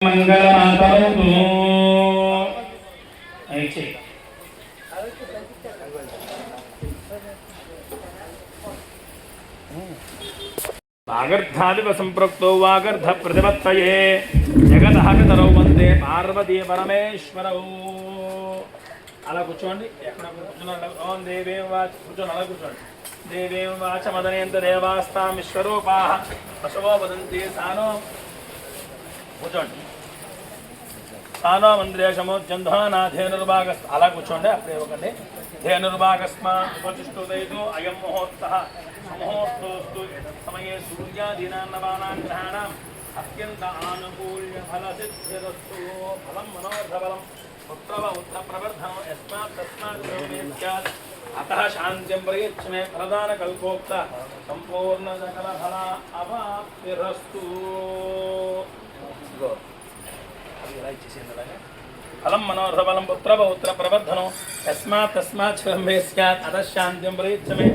మంగళమాతరౌతు అయితే వాగర్ధాదివ సంప్రోక్తో వాగర్ధ ప్రతిపత్తయే జగతః పితరౌ వందే పార్వతీ పరమేశ్వరౌ. అలా కూర్చోండి. ఎక్కడ కూర్చున్నాడు? ఓం దేవేం వాచ కూర్చోండి. అలా కూర్చోండి. దేవేం వాచ మదనేంద్ర దేవాస్తాం విశ్వరూపాః పశవో వదంతి సానో. కూర్చోండి. సానో మంద్రేశమో జంధ్వానాధేనుర్భాగ. అలా కూర్చోండి. అప్పుడే ఇవ్వకండి. ధేనుర్భాగస్మా ఉపతిష్ఠుదైతు అయం ముహూర్తః ముహూర్తోస్తు సమయే సూర్యాదీనాన్నవానాం గ్రహాణం అత్యంత ఆనుకూల్య ఫలసిద్ధిరస్తు. ఫలం మనోర్ధబలం పుత్రవ ఉత్త ప్రవర్ధనం యస్మాత్ తస్మాత్ స్యాత్ అతః శాంత్యం ప్రయచ్చమే ప్రధాన కల్పోక్త సంపూర్ణ సకల ఫల అవాప్తిరస్తు. ఫలం మనోర్ధబలం పుత్రపౌత్ర ప్రవర్ధనం యస్మాత్ తస్మాత్ శ్రమే స్యాత్ అతః శాంత్యం ప్రయచ్చమే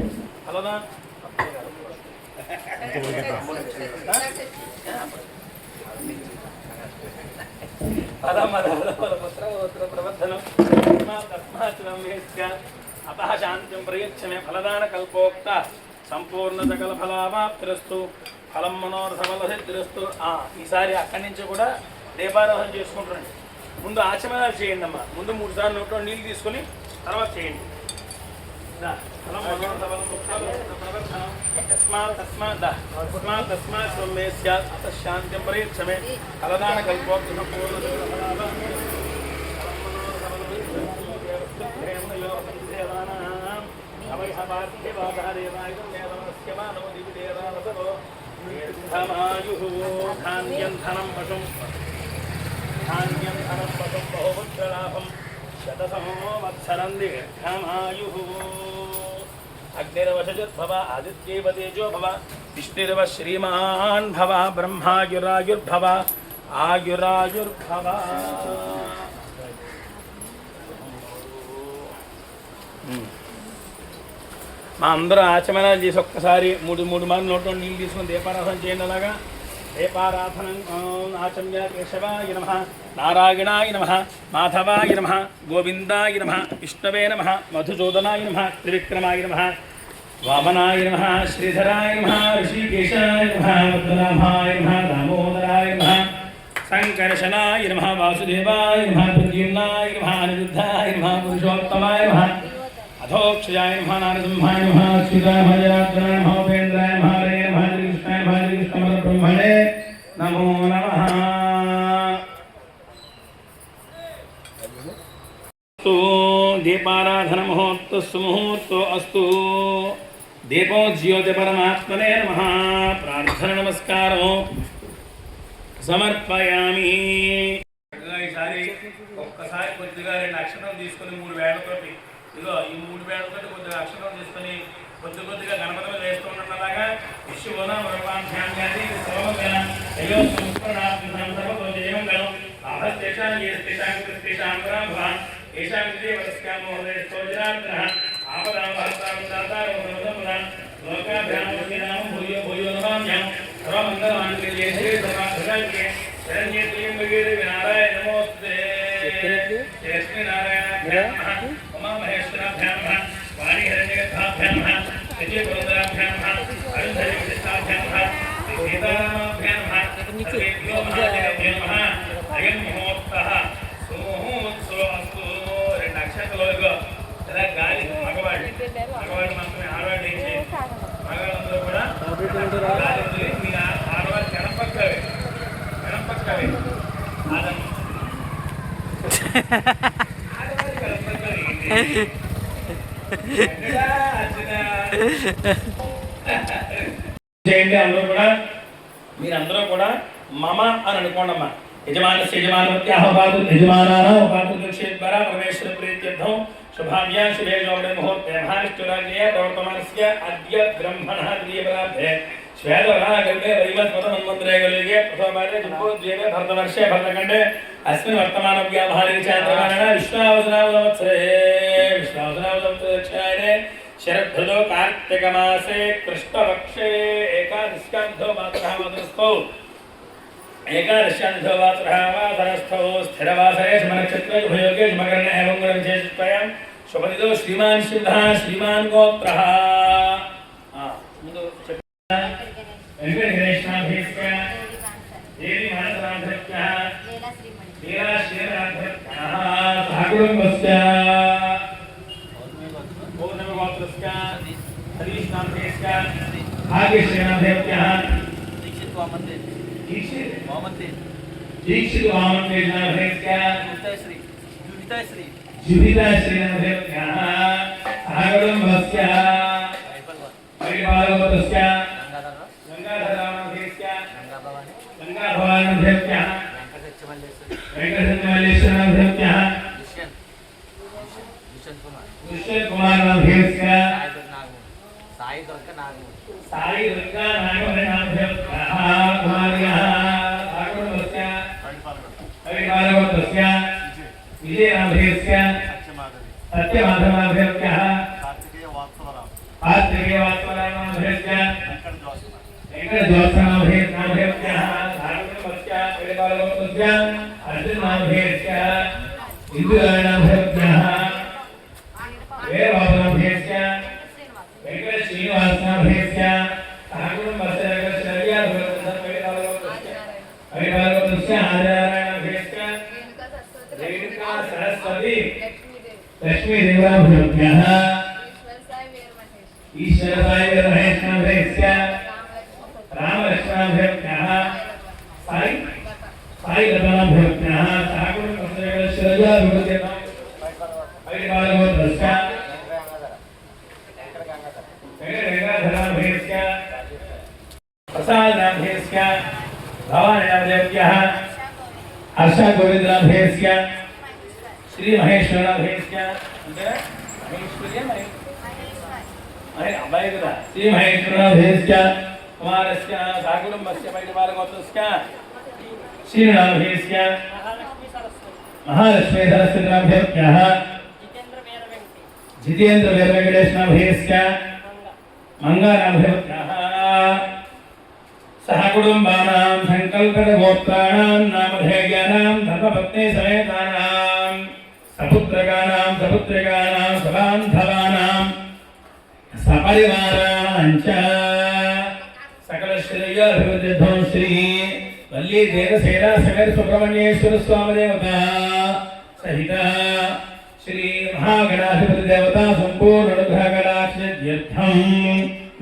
ఫలదాన ప్రవర్ధనం అతః శాంతిం ప్రయచ్చమే ఫలదాన కల్పోక్త సంపూర్ణ సకల ఫలావాప్తిరస్తు. ఫలం మనోరథఫలసిద్ధిరస్తు. ఈసారి అక్కడి నుంచి కూడా దీపారాధన చేసుకుంటారండి. ముందు ఆచమనాలు చేయండి అమ్మా. ముందు 3 సార్లు నోట్లో నీళ్ళు తీసుకొని తర్వాత చేయండి. శాంతిం ప్రయచ్చమే ఫలదాన కల్పోక్త ధాన్యం పశుం బహుపుత్రలాభం శతసంవత్సరం దీర్ఘమాయు. అగ్నిరవశజద్భవ ఆదిత్యేవ తేజో భవ విష్ణురవ శ్రీమాన్ భవ బ్రహ్మాయురాయుర్భవ ఆయురాయుర్భవ. మా అందరూ ఆచమనాలు చేసి ఒక్కసారి 3 మంది నోట్లో నీళ్ళు తీసుకుని దీపారాధన చేయండి. అలాగా దీపారాధనం ఆచమ్య కేశవాయ నమః నారాయణాయ నమః మాధవాయ నమః గోవిందాయ నమః విష్ణవే నమః మధుసూదనాయ నమః త్రివిక్రమాయ నమః వామనాయ నమః శ్రీధరాయ నమః ఋషికేశాయ నమః పద్మనాభాయ నమః దామోదరాయ నమః సంకర్షణాయ నమః వాసుదేవాయ నమః ప్రద్యుమ్నాయ నమః అనిరుద్ధాయ నమః పురుషోత్తమాయ నమః అధోక్షయాయ నమః నారసింహాయ నమః శ్రీరామాయ నమః ఉపేంద్రాయ నమః హరే నమః కృష్ణాయ నమః కృష్ణ బ్రహ్మణే నమో నమః. దీపారాధన ముహూర్త సుముహూర్తో అస్తు. దీపో జ్యోతి పరమాత్మనే నమః. ప్రార్థన నమస్కారం సమర్పయామి. ఈసారి ఒక్కసారి కొద్దిగా 2 అక్షరాలు తీసుకొని 3 వేళ్లతోటి ఇదిగో ఈ 3 వేళ్లతోటి కొద్దిగా అక్షరాలు తీసుకొని కొద్దిగా గణపతి మీద వేస్తూ ఉండలాగా విశ్వన మరపాధ్యాన్ని అయ్యో సంస్కరణార్థం సర్వోజయం గలం ఆభస్తేషాంగరాభాన్ ఏషాంగే వరస్కామోదయ స్తోజనాంతరః ఆపదావహస్తాంతారోధముదాన్ లోకాభ్యామోదినామ భూయో భూయో నమామ్యం సర్వమంగళమాంగళ్యే సర్వాభ్యే శరణ్యేత్ర్యంబగే నారాయణ నమోస్తుతే. లక్ష్మీ నారాయణాభ్యాం నమః ఉమామహేశ్వరాభ్యాం నమః వాణీహిరణ్యగర్భాభ్యాం నమః విజయపురందరాభ్యాం నమః అరుంధతివిశిష్టాభ్యాం నమః సీతారామాభ్యాం నమః సర్వేభ్యో మహాదేవేభ్యో నమః. అయం ముహూర్తః సుముహూర్తో అస్తు. 2 అక్షరాలు ఇలా గాలి మగవాళ్ళు మాత్రమే ఆడవాళ్ళు ఏం చేయండి. మగవాళ్ళందరూ కూడా గాలి వదిలి మీరు ఆడవాళ్ళు గణపక్కవే చేయండి. అందరూ కూడా మీరందరూ కూడా మమ అని అనుకోండి అమ్మా. యజమానస్య యజమానవత్యాహోపాతు యజమానానాహోపాతు దక్షేద్వరా పరమేశ్వర ప్రీత్యర్థం శుభాభ్యా శుభే జోడే ముహూర్తే మహావిష్ణురాజ్ఞే ప్రవర్తమానస్య అద్య బ్రహ్మణః ద్వితీయపరార్థే శ్వేతవరాగల్పే వైవస్వతమన్వంతరే కలిగే ప్రథమపాదే దుర్గోద్వేగే భరతవర్షే భరతఖండే అస్మిన్ వర్తమానవ్యావహారిక చాంద్రమానః విశ్వావసనావసరే దక్షిణాయనే शरदृदो कार्तिक मासे कृष्णपक्षे एकादश्याब्दो मात्रः मधुस्थौ एकादश्यान्धो वातरस्थो स्थिरवासरे नक्षत्रे उभयोगे मकरणे एवं गुणविशेषत्वयां शुभदितो श्रीमान् सिद्धः श्रीमान् गोत्रः वेंकटेश्वराभिष्य देवी महाराजाभ्यः लीला श्रीराभ्यः ठाकुरस्य गोत्रस्य हरीशनाभ्यस्य भाग्यश्रीनाभ्यः दीक्षित वामनतेजनाभ्यः जुहिता श्रीनाभ्यः ठाकुरस्य परिवारवतस्य गंगाधरानाभ्यः गंगाभवानाभ्यः वेंकटचमल्लेश्वराभ्यः दुष्यंत कुमाराभ्यः साई दुर्गा नागवरनाभ्यः कुमार्यः ठाकुरस्य परिवारवतस्य विजयनाभ्यः सत्यमाधवनाभ्यः कार्तिकेय वात्सवनाभ्यः वेंकटज्योत्सनाभ्यः ठाकुरस्य परिवारवतस्य अर्जुनाभ्यः इंदुरानाभ्यः वेरबाबुनाभ्यः वेंकट श्रीनिवासनाभ्यः ठाकुरस्य परिवारवतस्य आचार्याणाभ्यः रेणुका सरस्वती लक्ष्मी देवाभ्यः ईश्वर साई वीरमहेशनाभ्यः रामलक्ष्मणाभ्यः साई रतनाभ्यः ठाकुरस्य शरजाभिवृद्धिः परिवारवतस्य वेंकटगंगाधराभ्यः प्रसादनाभ्यः भवानीनाभ्यः हर्षा गोविंदनाभ्यः श्री महेश्वराभ्यः अब्बाई कदा श्री महेश्वराभ्यः कुमारस्य साकुटुम्बस्य परिवारगोत्रस्य श्रीनाभ्यः महालक्ष्मी सरस्वतीनाभ्यः जितेन्द्र वेंकटेशनाभ्यः मंगानाभ्यः सहकुटुम्बानां संकल्पगोत्राणां नामधेयानां धर्मपत्नी समेतानां सपुत्रकानां सपुत्रिकानां सबान्धवानां सपरिवाराणां च सकलश्रेयाभिवृद्धिर्भवं श्री वल्ली देवसेना सकल सुब्रह्मण्येश्वर स्वामी देवता सहित श्री महागणाधिपति देवता संपूर्ण अनुग्रहकटाक्षार्थं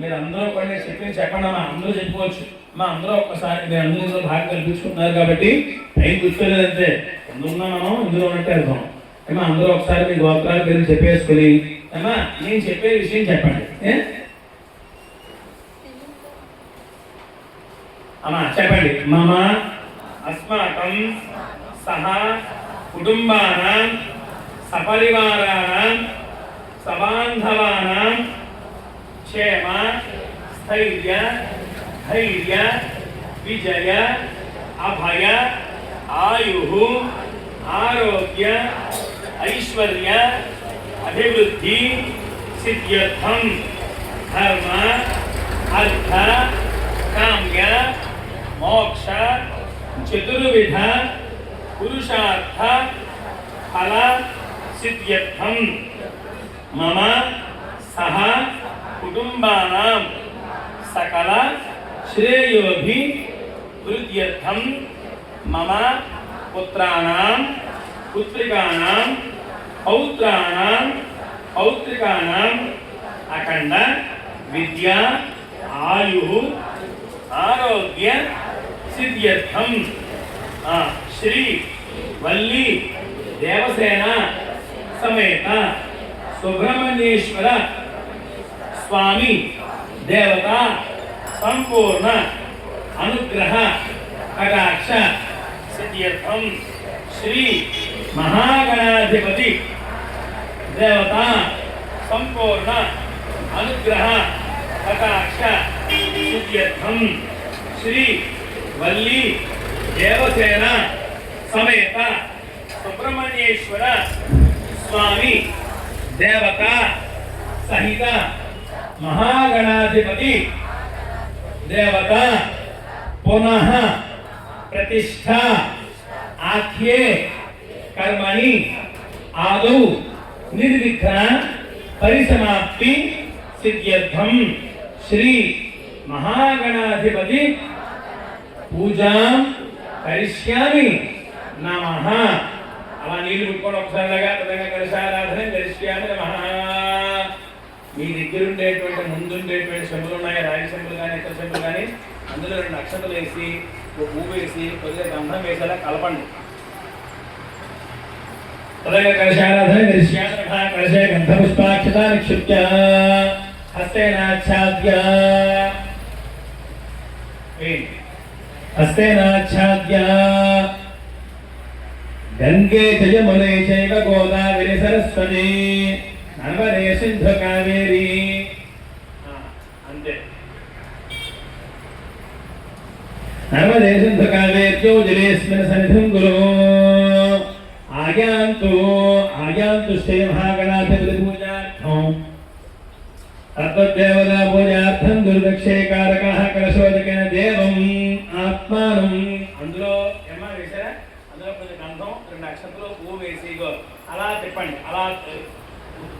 మీరందరూ కొన్ని చెప్పండి అమ్మా అందరూ చెప్పుకోవచ్చు అమ్మా అందరూ ఒక్కసారి మీరు అందరూ భాగం కల్పించుకుంటున్నారు కాబట్టి టైం కూర్చోలేదంటే ఎందుకున్నా మనం ఇందులో ఉన్నట్టే అర్థం అమ్మా అందరూ ఒకసారి మీ గోత్రాల పేరు చెప్పేసుకుని అమ్మా నేను చెప్పే విషయం చెప్పండి అమ్మా చెప్పండి మమ అస్మాకం సహ కుటుంబానాం సపరివారాణం సబాంధవానాం क्षेम स्थैर्य धैर्य विजय अभय आयु आरोग्य ऐश्वर्य अभिवृद्धि सिद्ध्यर्थं धर्म अर्थ काम्य मोक्ष चतुर्विध पुरुषार्थ फल सिद्ध्यर्थं मम सह कुटुंबानां सकल श्रेयोभि वृद्ध्यर्थं मम पुत्राणां पुत्रिकाणां पौत्राणां पौत्रिकाणां अखंड विद्या आयु आरोग्य सिद्ध्यर्थं श्री वल्ली देवसेना समेत सुब्रह्मण्येश्वर स्वामी देवता संपूर्ण अनुग्रह कटाक्ष सिद्ध्यर्थं श्री महागणाधिपति देवता संपूर्ण अनुग्रह कटाक्ष सिद्ध्यर्थं श्री वल्ली देवसेना समेत सुब्रह्मण्येश्वर स्वामी देवता सहित महागणाधिपति देवता पुनः प्रतिष्ठा आख्ये कर्मणि आदौ निर्विघ्न परिसमाप्ति सिद्ध्यर्थम श्री महागणाधिपति पूजा करिष्यामि नमः। అలా నీళ్ళు పుట్టుకొని ఒకసారిగా కలశారాధన కరిష్యామి నమః। మీ దగ్గర ఉండేటువంటి ముందుండేటువంటి చెంబులు ఉన్నాయి, రాగి చెంబులు కానీ ఇతర చెంబులు కానీ, అందులో 2 అక్షతలు వేసి ఒక పువ్వు వేసి కొద్దిగా గంధం వేసేలా కలపండి। తదగా కలశారాధన కరిష్యామి నమః। కలశే గంధపుష్పాక్షత నిక్షిప్య హస్తేనాచ్ఛాద్య गंगे च यमुने चैव गोदावरी सरस्वती नर्मदे सिंधु कावेरी। अंते नर्मदे सिंधु कावेर्यो जलेस्मिन् सन्निधिं गुरु आयान्तु श्री महागणाधिपति पूजार्थं तद्देवता पूजार्थं दुर्दक्षेकारकः कलशोदकेन देवम् आत्मानं అందులో ఏమా వేశారా, అందులో కొంచెం గంధం 2 అక్షతలు పువ్వు వేసి అలా తిప్పండి। అలా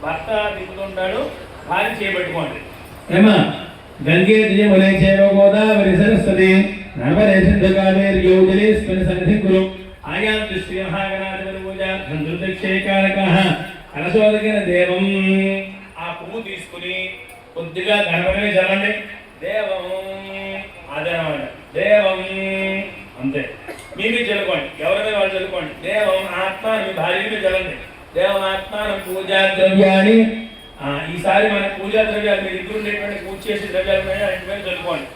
భర్త తిప్పుతుంటాడు, భార్య చేయబెట్టుకోండి ఏమా। గంగే యమునే చైవ గోదావరి సరస్వతి నర్మదే సింధు కావేరీ జలేస్మిన్ సన్నిధిం కురు ఆయాంతు శ్రీ మహాగణాధిపతి పూజార్థం దుర్దక్షేకారకః కలశోదకేన దేవం। ఆ పువ్వు తీసుకుని కొద్దిగా గణపతిని చల్లండి। దేవం అదనమాట దేవం అంతే, మీవి చల్లుకోండి, ఎవరైనా వాళ్ళు చల్లుకోండి। దేవం ఆత్మ మీ భార్యని చల్లండి। దేవం ఆత్మానం పూజా ద్రవ్యాన్ని, ఈసారి మన పూజా ద్రవ్యాలు మీ దగ్గర ఉండేటువంటి పూజ చేసే ద్రవ్యాలు ఇంటి మీద చల్లుకోండి।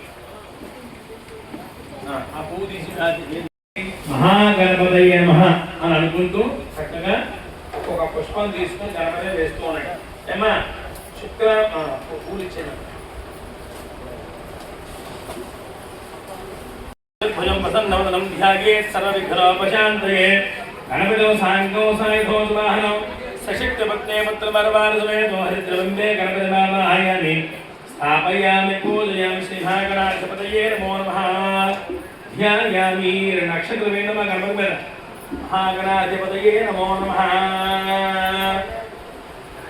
ఆ పువ్వు తీసి మహాగణపతయ్య నమః అని అనుకుంటూ చక్కగా ఒక పుష్పం తీసుకొని గణపతి వేస్తూ ఉన్నాడు ఏమా। శుక్ర పూలు ఇచ్చాను భుజం ప్రసన్నవదనం ధ్యాయేత్ సర్వవిఘ్నోపశాంతయే గణపతిో సాంగో సాయుధో సువాహనో సశక్త భక్తే పుత్రపరవారసమేతో హరిద్రవందే గణపతి నామాయామి స్థాపయామి పూజయామి శ్రీ మహాగణాధిపతయే నమో నమః। ధ్యాయామి నక్షత్రమే నమః గణపతి మీద మహాగణాధిపతయే నమో నమః।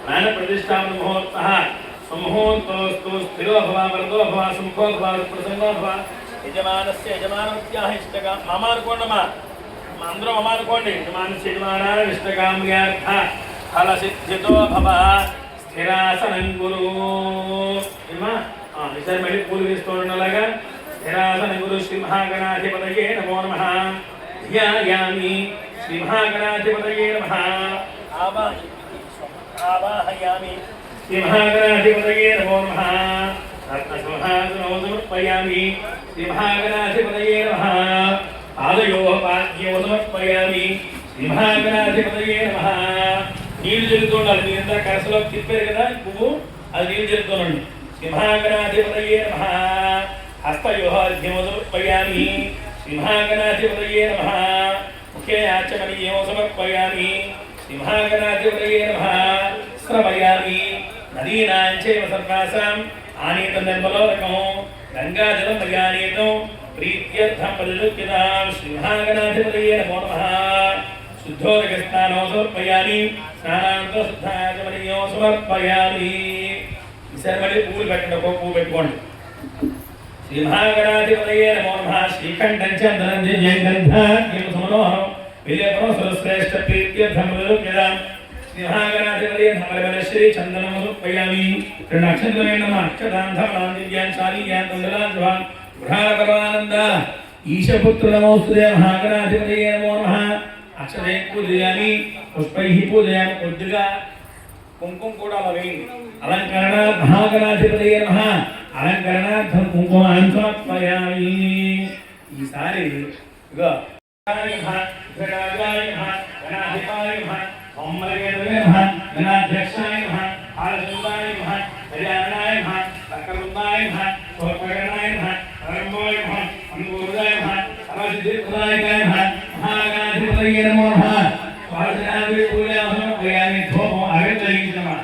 प्राण प्रतिष्ठापन मुहूर्तः सुमुहूर्तोस्तु स्थिरो भव वरदो भव सुमुखो भव प्रसन्नो भव यजमानस्य यजमानस्याः इष्टकां मम अनुकोण्डमा అందరూ మమ అనుకోండి। యజమానస్య యజమానాः ఇష్టకామ్యార్థ ఫలసిద్ధితో భవ స్థిరాసనం గురు ఏమా। ఈసారి మళ్ళీ పూలు వేస్తూ ఉండలాగా స్థిరాసనం గురు శ్రీ మహాగణాధిపతయే నమో నమః। ధ్యాయామి శ్రీ మహాగణాధిపతయే నమః। आवाहयामि श्री महागणाधिपतये नमो नमः। रत्नसिंहासनं समर्पयामि श्री महागणाधिपतये नमः। पादयोः पाद्योः समर्पयामि श्री महागणाधिपतये नमः। నీళ్లు జల్లుతుండాలి, మీరంతా కరసలో తిప్పారు కదా పువ్వు, అది నీళ్లు జల్లుతుండండి। శ్రీ మహాగణాధిపతయే నమః। హస్తయోः అర్ఘ్యం సమర్పయామి శ్రీ మహాగణాధిపతయే నమः। ముఖే ఆచమనీయం సమర్పయామి శ్రీ మహాగణాధిపతయే నమః। श्रवयामि नदीनां चैव सर्वासां आनीतं निर्मलोदकं गंगाजलं मयानीतं प्रीत्यर्थं परिलुप्यतां श्री महागणाधिपतये नमो नमः। शुद्धोदकस्नानं समर्पयामि स्नानानन्तरं शुद्धाचमनीयो समर्पयामि। ఈసారి మళ్ళీ పూలు పెట్టండి, ఒక పువ్వు పెట్టుకోండి। శ్రీ మహాగణాధిపతయే నమో నమః। శ్రీకంఠం చందనం జయగంధాఖ్యం సమనోహరం విజయపరం సురశ్రేష్ఠ ప్రీత్యర్థం పరిలుప్యతాం महागणाधिपतये नमः। श्री चंदनं समर्पयामि। 2 अक्षतलेन नमः। अक्षतान्धवनां दिव्यान् शालीयान् तण्डलान् गृहापरमानन्द ईशपुत्र नमोस्तुते महागणाधिपतये नमो नमः। अक्षते पूजयामि, पुष्पैः पूजयामि, उद्गा कुंकुम कूडा लवेयंడి। अलंकरणात् महागणाधिपतये नमः। अलंकरणार्थं कुंकुमान् समर्पयामि। ఈసారి ఇగో గణాధిపాయ నమః ओमलेगेन्द्राय नमः। गणाध्यक्षाय नमः। आलसुन्दाय नमः। हरियाणाय नमः। सकलुन्दाय नमः। सोपगणाय नमः। परमोय नमः। अनुगुरुदाय नमः। सर्वसिद्धिप्रदायकाय नमः। महागणाधिपतये नमो नमः। स्वार्जनादि पूजा समर्पयामि। धूपम् आगतयि नमः।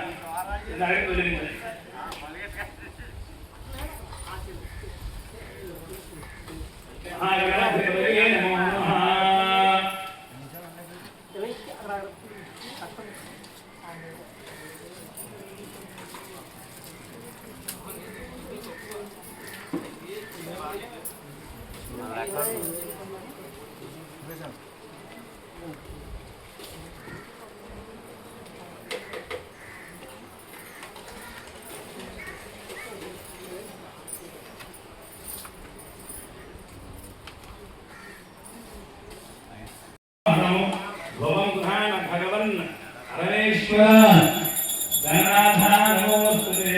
महागणाधिपतये नमो नमः। भगवन् परमेश्वर गणनाथ नमोस्तुते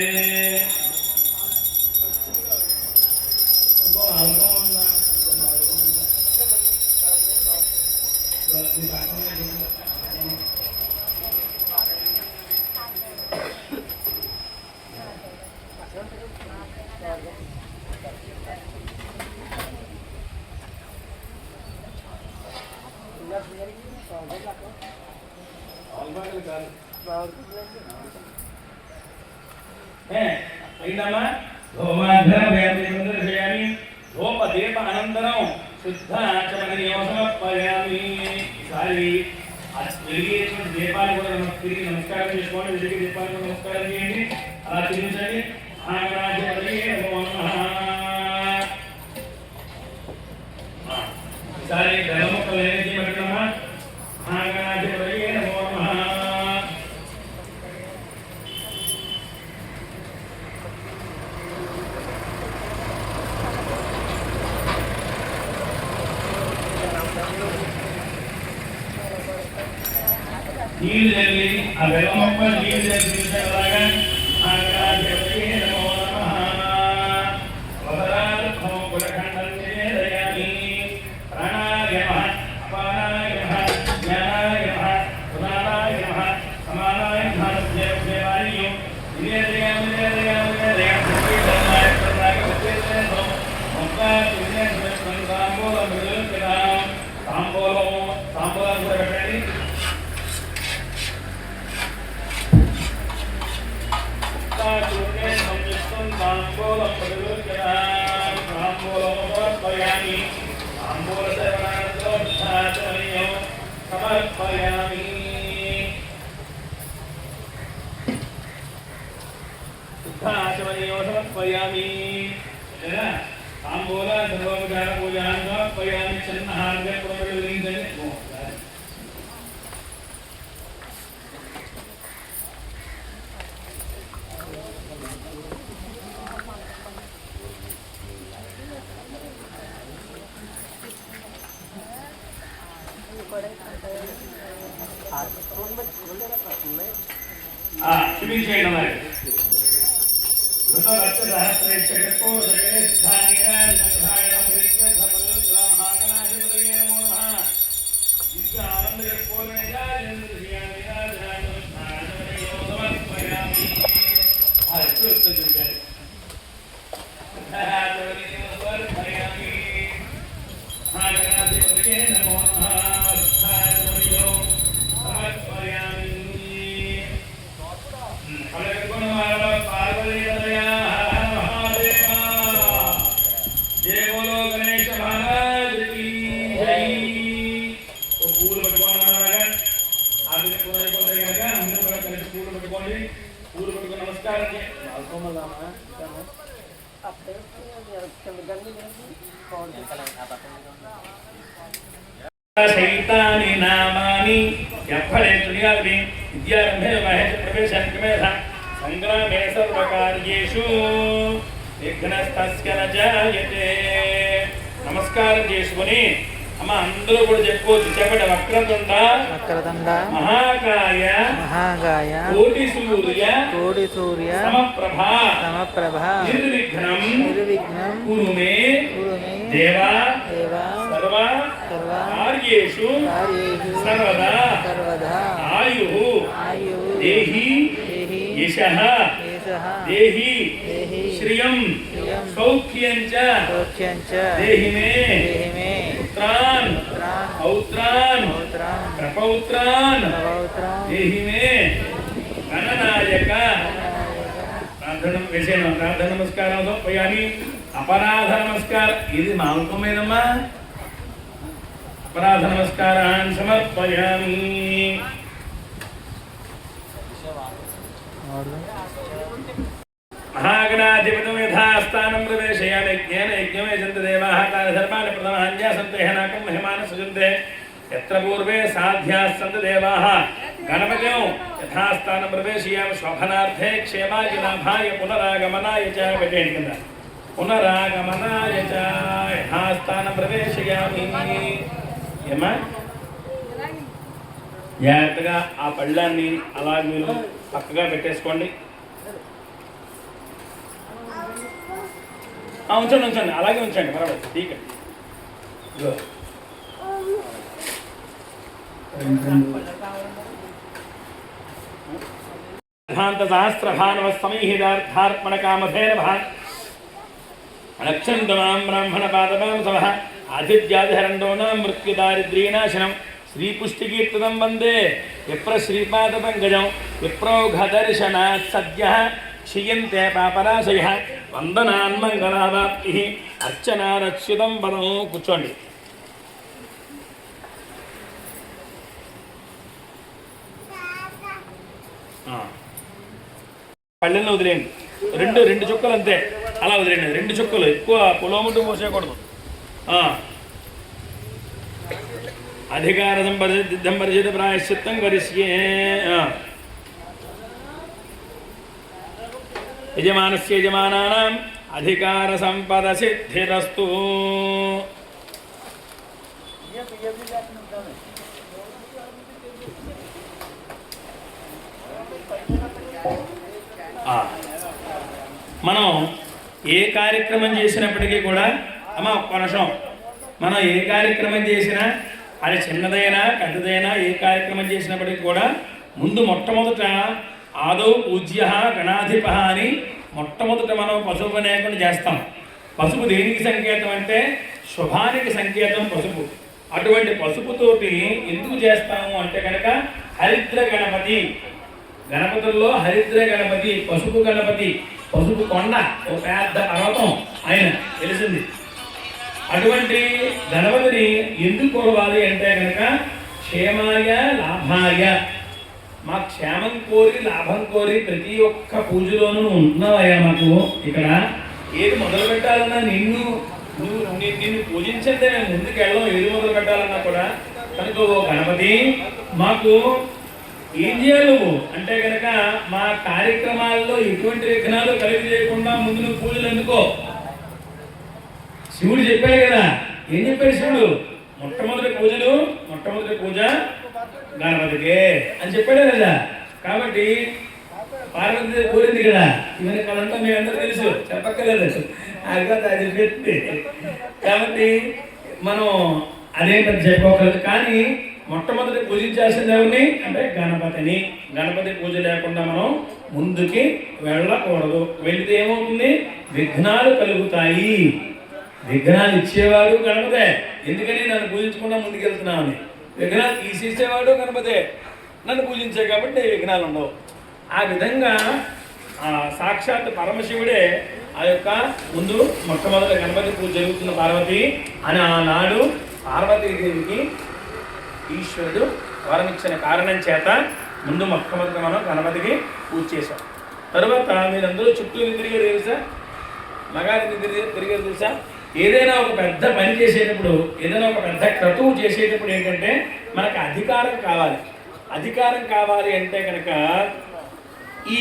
అయిందమ్మా ధూమాధరయామి ధూపదీప అనంతరం శుద్ధ ఆచమనీయం సమర్పయామి. ఈసారి వెలిగేటువంటి దీపాలు కూడా తిరిగి నమస్కారం చేసుకోండి. వెలిగే దీపాలు కూడా నమస్కారం చేయండి. అలా చూపించండి. ఈసారి ధర్మముక్కలు నైవేద్యం పెట్టడమ్మా. మహాగణాధిపతయే నమో నమః. నీళ్ళు చల్లి ఆ బెల్లమొక్క నీళ్ళు చల్లిలాగా మహాగణాధిపతయే నమో నమః. వదరార్థం కులఖండం నివేదయామి. ప్రాణాయ నమః, అపానాయ నమః, జ్ఞానాయ నమః, ఉదానాయ నమః, సమానాయ నమః, దేవాలయం నివేదయామి. నివేదయామి నివేదయామి ధర్మాయ ప్రదాయ ఉద్దేశం మొక్క పుణ్యం తాంబూలం విలువెదాం. తాంబూలం కూడా పెట్టండి. తాంబూలం విలువెదాం. తాంబూలం సమర్పయామి. తాంబూలసేవనార్థోద్ధాచమనీయం సమర్పయామి. శుద్ధాచమనీయం సమర్పయామి. తాంబూల సర్వోపచార పూజాన్ని సమర్పయామి. చిన్నహార్య పునర్విలించండి. చూపించేయండి మరి. शैतानि नामानि यफले तुनियावि विद्यारंभे महेश प्रवेशन्मेध संग्रामे सर्वकार्येषु विघ्नस्तस्य न जायते. నమస్కారం చేసుకొని అమ్మ అందరూ కూడా చెప్పుకోవచ్చు. చెప్పండి. వక్రతుండ వక్రతుండ మహాకాయ మహాకాయ కోటి సూర్య కోటి సూర్య సమప్రభ సమప్రభ నిర్విఘ్నం నిర్విఘ్నం కురు మే దేవా దేవా సర్వ సర్వ కార్యేషు కార్యేషు సర్వదా సర్వదా ఆయుః ఆయుః దేహి దేహి యశః యశః దేహి దేహి శ్రియం శ్రియం సౌఖ్యం చ దేహి మే पुत्रान् पौत्रान् प्रपौत्रान् देहि मे गणनायक. प्रार्थना नमस्कारं समर्पयामि. अपराध नमस्कार ఇది మాంకమేనమ్మా. अपराध नमस्कारान् समर्पयामि. महागणाधिपतिं यथास्थानं प्रवेशयामि. यज्ञेन यज्ञमे सन्त देवाः ధర్మాన్ని ప్రథమాన్యా సంతేహనాకం మహిమాన సృజంతే ఎత్ర పూర్వే సాధ్యాः సంతు దేవాः గణపతిం యథాస్థానం ప్రవేశయామి శోభనార్థే క్షేమాయ లాభాయ పునరాగమనాయ చ పెట్టేయండి కింద పునరాగమనాయ చ యథాస్థానం ప్రవేశయామి. ఏమా జాగ్రత్తగా ఆ పళ్ళాన్ని అలా మీరు పక్కగా పెట్టేసుకోండి. ఉంచండి ఉంచండి అలాగే ఉంచండి పర్వాలేదు ఠీక్. సహస్రభానవస్తమైహిదార్థార్పణకామధేనభ అక్షంతమాం బ్రాహ్మణపాదపాం సవః ఆదిత్యాదిహరండోనాం మృత్యుదారిద్ర్యనాశనం శ్రీపుష్టికీర్తనం వందే విప్ర శ్రీపాదపంకజం విప్రోఘదర్శనాత్ సద్యః క్షీయంతే పాపరాశయః వందనాన్మంగళావాప్తిః అర్చనారచ్యుతం పదం. కూర్చోండి. పళ్ళెల్లో వదిలేయండి. రెండు చుక్కలు అంతే అలా వదిలేండి. 2 చుక్కలు ఎక్కువ పొలోముట్టు పోసేయకూడదు. అధికార సంపర్జితం పరిచిత ప్రాయశ్చిత్తం కరిష్యే. యజమానస్య యజమానానాం అధికార సంపద సిద్ధిరస్తు. మనం ఏ కార్యక్రమం చేసినప్పటికీ కూడా అమ్మ ఒక్క నిమిషం, మనం ఏ కార్యక్రమం చేసినా అది చిన్నదైనా పెద్దదైనా ఏ కార్యక్రమం చేసినప్పటికీ కూడా ముందు మొట్టమొదట ఆదౌ పూజ్య గణాధిప అని మొట్టమొదట మనం పసుపు వినాయకుడిని చేస్తాం. పసుపు దేనికి సంకేతం అంటే శుభానికి సంకేతం పసుపు. అటువంటి పసుపుతోటి ఎందుకు చేస్తాము అంటే కనుక హరిద్ర గణపతి, గణపతుల్లో హరిద్ర గణపతి, పసుపు గణపతి, పసుపు కొండ ఒక పెద్ద పర్వతం ఆయన తెలిసింది. అటువంటి గణపతిని ఎందుకు కొలవాలి అంటే కనుక క్షేమాయ లాభాయ, మా క్షేమం కోరి లాభం కోరి ప్రతి ఒక్క పూజలోనూ ఉంటున్నావయ్యా. మాకు ఇక్కడ ఏది మొదలు పెట్టాలన్నా నిన్ను పూజించండి మేము ముందుకు వెళ్ళాం. ఏది మొదలు పెట్టాలన్నా కూడా కనుక ఓ గణపతి మాకు ఏం చేయాలి నువ్వు అంటే కనుక మా కార్యక్రమాల్లో ఎటువంటి విఘ్నాలు కలిగి చేయకుండా ముందు నువ్వు పూజలు ఎందుకో. శివుడు చెప్పాడు కదా, ఏం చెప్పాడు శివుడు? మొట్టమొదటి పూజ గణపతికే అని చెప్పాడే కదా. కాబట్టి పార్వతి కోరింది కదా, ఇవన్నీ కలంతా మీ అందరూ తెలుసు, చెప్పక్కర్లేదు. అది చెప్తే కాబట్టి మనం అదేంటని చెప్పుకోగలదు. కానీ మొట్టమొదటి పూజించాల్సింది ఎవరిని అంటే గణపతిని. గణపతి పూజ లేకుండా మనం ముందుకి వెళ్ళకూడదు. వెళితే ఏమవుతుంది? విఘ్నాలు కలుగుతాయి. విఘ్నాలు ఇచ్చేవాడు గణపతే. ఎందుకని నన్ను పూజించకుండా ముందుకు వెళ్తున్నామని. విఘ్నాలు తీసేసేవాడు గణపతే. నన్ను పూజించే కాబట్టి విఘ్నాలు ఉండవు. ఆ విధంగా సాక్షాత్ పరమశివుడే ఆ యొక్క ముందు మొట్టమొదటి గణపతి పూజ జరుగుతున్న పార్వతి అని ఆనాడు పార్వతీదేవికి ఈశ్వరుడు వరమిచ్చిన కారణం చేత ముందు మొట్టమొదటి మనం గణపతికి పూజ చేశాం. తర్వాత మీరందరూ చుట్టూ తిరిగారు తెలుసా, మగారికి తిరిగారు తెలుసా. ఏదైనా ఒక పెద్ద పని చేసేటప్పుడు, ఏదైనా ఒక పెద్ద క్రతువు చేసేటప్పుడు ఏంటంటే మనకు అధికారం కావాలి. అధికారం కావాలి అంటే కనుక ఈ